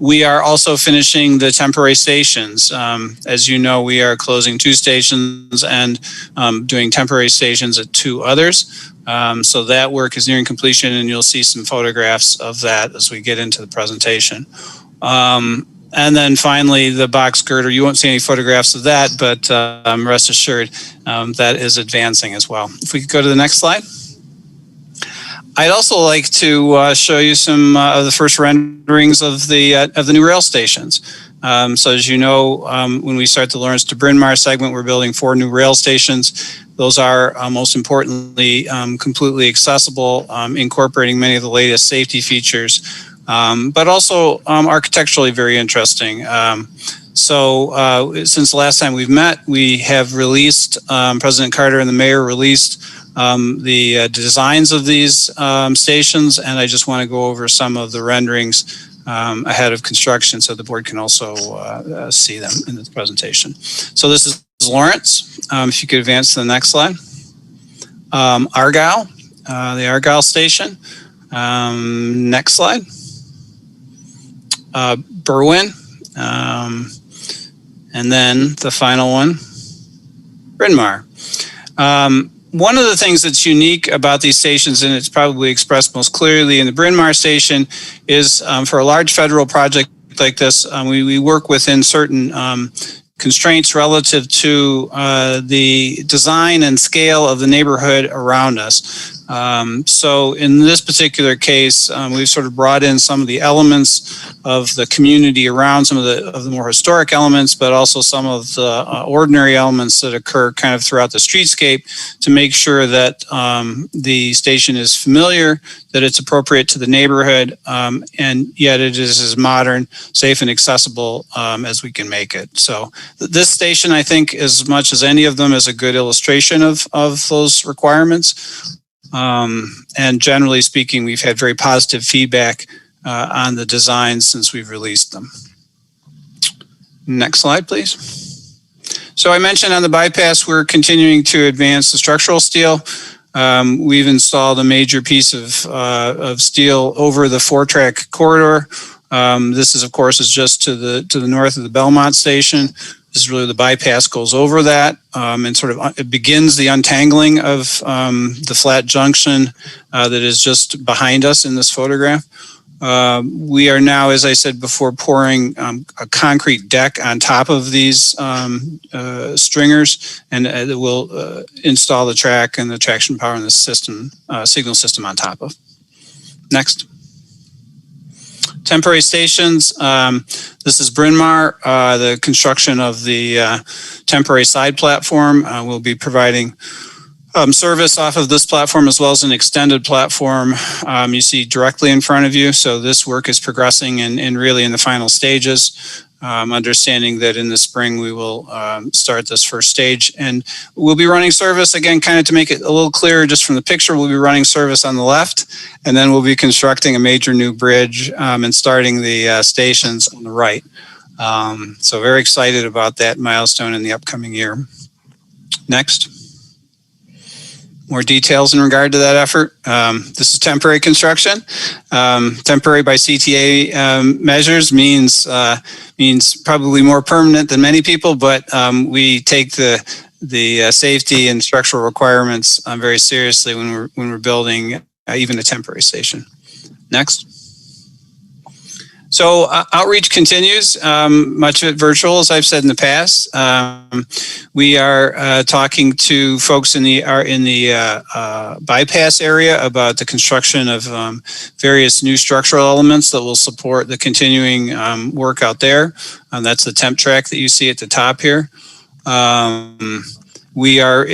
We are also finishing the temporary stations. As you know, we are closing 2 stations and doing temporary stations at 2 others. So that work is nearing completion, and you'll see some photographs of that as we get into the presentation. And then finally, the box girder, you won't see any photographs of that, but rest assured that is advancing as well. If we could go to the next slide. I'd also like to show you some of the first renderings of the new rail stations. So as you know, when we start the Lawrence to Bryn Mawr segment, we're building 4 new rail stations. Those are most importantly completely accessible, incorporating many of the latest safety features, but also architecturally very interesting. So since the last time we've met, we have released, President Carter and the mayor released the designs of these stations, and I just want to go over some of the renderings ahead of construction so the board can also see them in the presentation. So this is Lawrence. If you could advance to the next slide. Argyle, the Argyle station. Next slide. Berwyn, and then the final one, Bryn Mawr. One of the things that's unique about these stations, and it's probably expressed most clearly in the Bryn Mawr station, is for a large federal project like this, we work within certain constraints relative to the design and scale of the neighborhood around us. So in this particular case, we've sort of brought in some of the elements of the community around, some of the more historic elements, but also some of the ordinary elements that occur kind of throughout the streetscape to make sure that the station is familiar, that it's appropriate to the neighborhood, and yet it is as modern, safe, and accessible as we can make it. So this station, I think, as much as any of them, is a good illustration of those requirements. And generally speaking, we've had very positive feedback on the designs since we've released them. Next slide, please. So I mentioned on the bypass, we're continuing to advance the structural steel. We've installed a major piece of steel over the 4-track corridor. This is, of course, just to the north of the Belmont station. This is really the bypass goes over that and sort of it begins the untangling of the flat junction that is just behind us in this photograph. We are now, as I said before, pouring a concrete deck on top of these stringers, and it will install the track and the traction power and the system, signal system on top of. Next. Temporary stations. This is Bryn Mawr, the construction of the temporary side platform. We'll be providing service off of this platform as well as an extended platform you see directly in front of you. So this work is progressing and really in the final stages. Understanding that in the spring we will start this first stage, and we'll be running service again, kind of to make it a little clearer just from the picture. We'll be running service on the left, and then we'll be constructing a major new bridge and starting the stations on the right. So very excited about that milestone in the upcoming year. Next. More details in regard to that effort. This is temporary construction. Temporary by CTA measures means probably more permanent than many people, but we take the safety and structural requirements very seriously when we're building even a temporary station. Next. So outreach continues, much of it virtual, as I've said in the past. We are talking to folks in the bypass area about the construction of various new structural elements that will support the continuing work out there. That's the temp track that you see at the top here. We are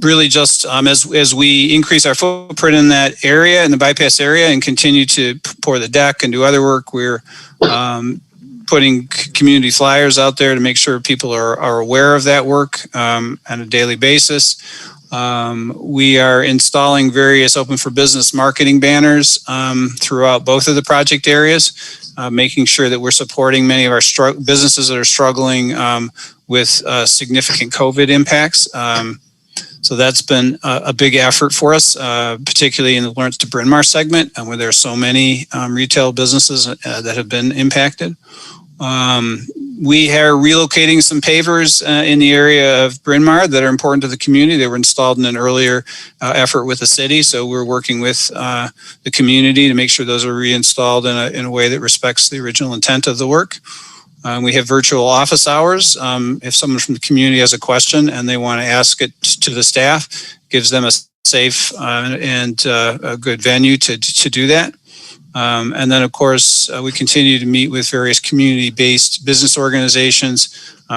really just as we increase our footprint in that area, in the bypass area, and continue to pour the deck and do other work, we're putting community flyers out there to make sure people are aware of that work on a daily basis. We are installing various open for business marketing banners throughout both of the project areas, making sure that we're supporting many of our businesses that are struggling with significant COVID impacts. So that's been a big effort for us, particularly in the Lawrence to Bryn Mawr segment, where there are so many retail businesses that have been impacted. We are relocating some pavers in the area of Bryn Mawr that are important to the community. They were installed in an earlier effort with the city, so we're working with the community to make sure those are reinstalled in a way that respects the original intent of the work. We have virtual office hours. If someone from the community has a question and they want to ask it to the staff, gives them a safe and a good venue to do that. And then, of course, we continue to meet with various community-based business organizations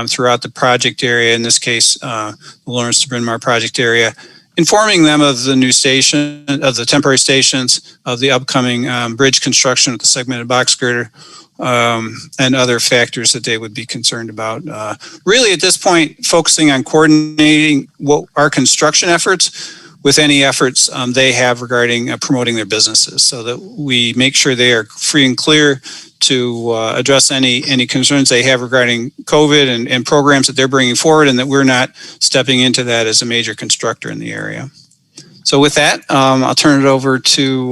throughout the project area, in this case, the Lawrence to Bryn Mawr project area, informing them of the new station, of the temporary stations, of the upcoming bridge construction with the segmented box girder, and other factors that they would be concerned about. Really, at this point, focusing on coordinating what our construction efforts with any efforts they have regarding promoting their businesses, so that we make sure they are free and clear to address any concerns they have regarding COVID and programs that they're bringing forward, and that we're not stepping into that as a major constructor in the area. So with that, I'll turn it over to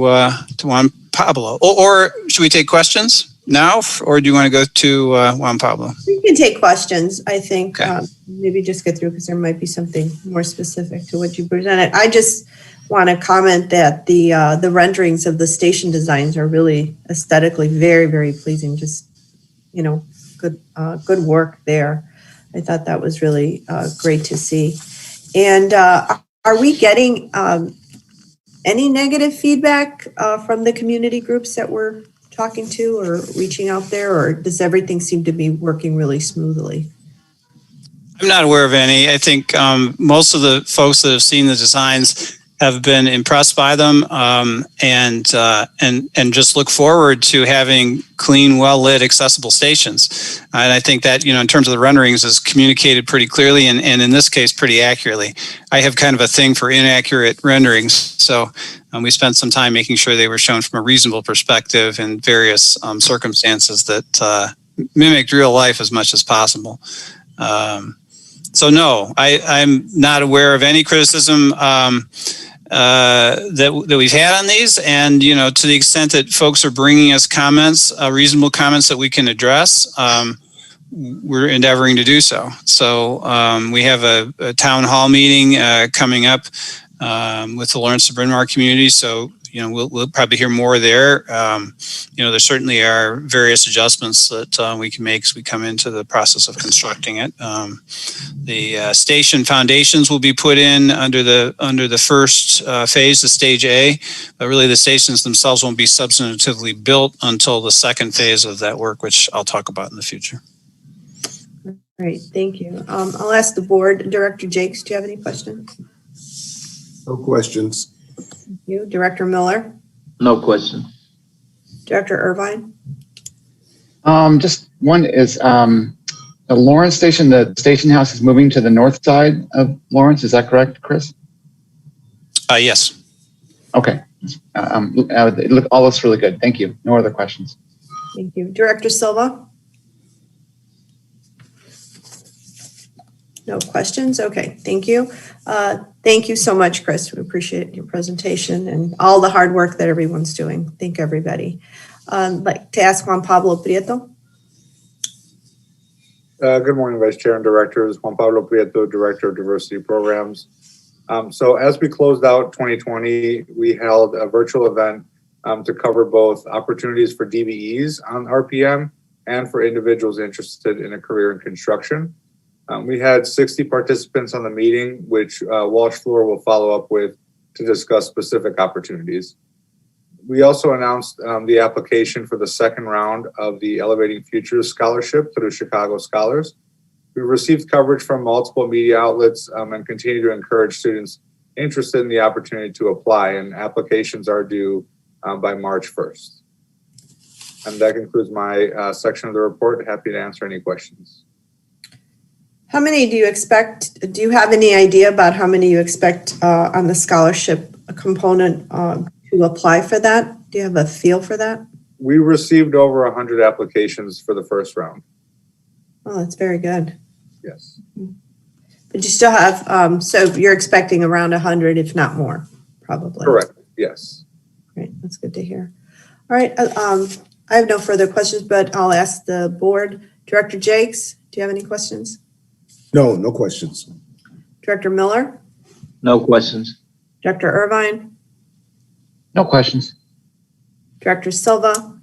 Juan Pablo. Or should we take questions now, or do you want to go to Juan Pablo? We can take questions, I think. Okay. Maybe just get through because there might be something more specific to what you presented. I just want to comment that the renderings of the station designs are really aesthetically very, very pleasing. Just, good work there. I thought that was really great to see. And are we getting any negative feedback from the community groups that we're talking to or reaching out there, or does everything seem to be working really smoothly? I'm not aware of any. I think most of the folks that have seen the designs have been impressed by them, and just look forward to having clean, well-lit, accessible stations. And I think that, in terms of the renderings, is communicated pretty clearly and in this case, pretty accurately. I have kind of a thing for inaccurate renderings, so we spent some time making sure they were shown from a reasonable perspective in various circumstances that mimicked real life as much as possible. So no, I'm not aware of any criticism that we've had on these, and to the extent that folks are bringing us comments, reasonable comments that we can address, we're endeavoring to do so. So we have a town hall meeting coming up with the Lawrence to Bryn Mawr community, so we'll probably hear more there. There certainly are various adjustments that we can make as we come into the process of constructing it. The station foundations will be put in under the first phase, the stage A, but really the stations themselves won't be substantively built until the second phase of that work, which I'll talk about in the future. Great, thank you. I'll ask the board. Director Jakes, do you have any questions? No questions. Thank you. Director Miller? No question. Director Irvine? Just one is the Lawrence station, the station house is moving to the north side of Lawrence. Is that correct, Chris? Yes. Okay. All looks really good. Thank you. No other questions. Thank you. Director Silva? No questions? Okay, thank you. Thank you so much, Chris. We appreciate your presentation and all the hard work that everyone's doing. Thank everybody. I'd like to ask Juan Pablo Prieto. Good morning, Vice Chair and Directors. Juan Pablo Prieto, Director of Diversity Programs. So as we closed out 2020, we held a virtual event to cover both opportunities for DBEs on RPM and for individuals interested in a career in construction. We had 60 participants on the meeting, which Walsh Floor will follow up with to discuss specific opportunities. We also announced the application for the second round of the Elevating Futures Scholarship through Chicago Scholars. We received coverage from multiple media outlets and continue to encourage students interested in the opportunity to apply, and applications are due by March 1st. And that concludes my section of the report. Happy to answer any questions. How many do you expect? Do you have any idea about how many you expect on the scholarship component to apply for that? Do you have a feel for that? We received over 100 applications for the first round. Oh, that's very good. Yes. But you still have, so you're expecting around 100, if not more, probably. Correct. Yes. Great, that's good to hear. All right, I have no further questions, but I'll ask the board. Director Jakes, do you have any questions? No, no questions. Director Miller? No questions. Director Irvine? No questions. Director Silva?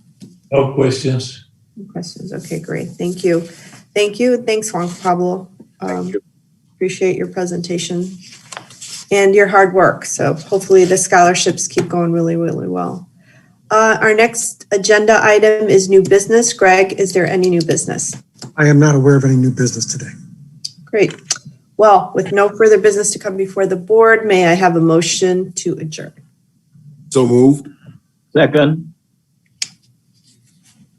No questions. No questions. Okay, great. Thank you. Thank you. Thanks, Juan Pablo. Thank you. Appreciate your presentation and your hard work. So hopefully the scholarships keep going really, really well. Our next agenda item is new business. Greg, is there any new business? I am not aware of any new business today. Great. Well, with no further business to come before the board, may I have a motion to adjourn? So moved. Second.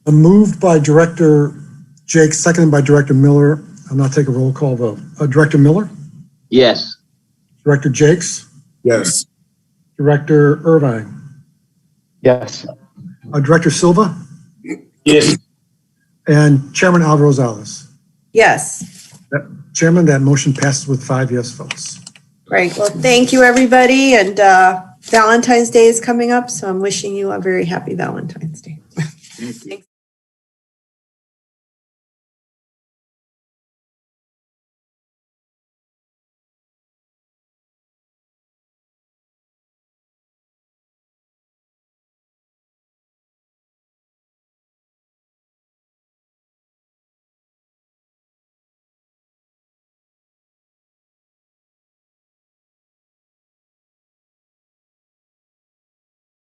Moved by Director Jake, seconded by Director Miller. I'll now take a roll call vote. Director Miller? Yes. Director Jakes? Yes. Director Irvine? Yes. Director Silva? Yes. And Chairman Alvaro Rosales? Yes. Chairman, that motion passes with 5 yes votes. Great. Well, thank you, everybody. And Valentine's Day is coming up, so I'm wishing you a very happy Valentine's Day. Thanks.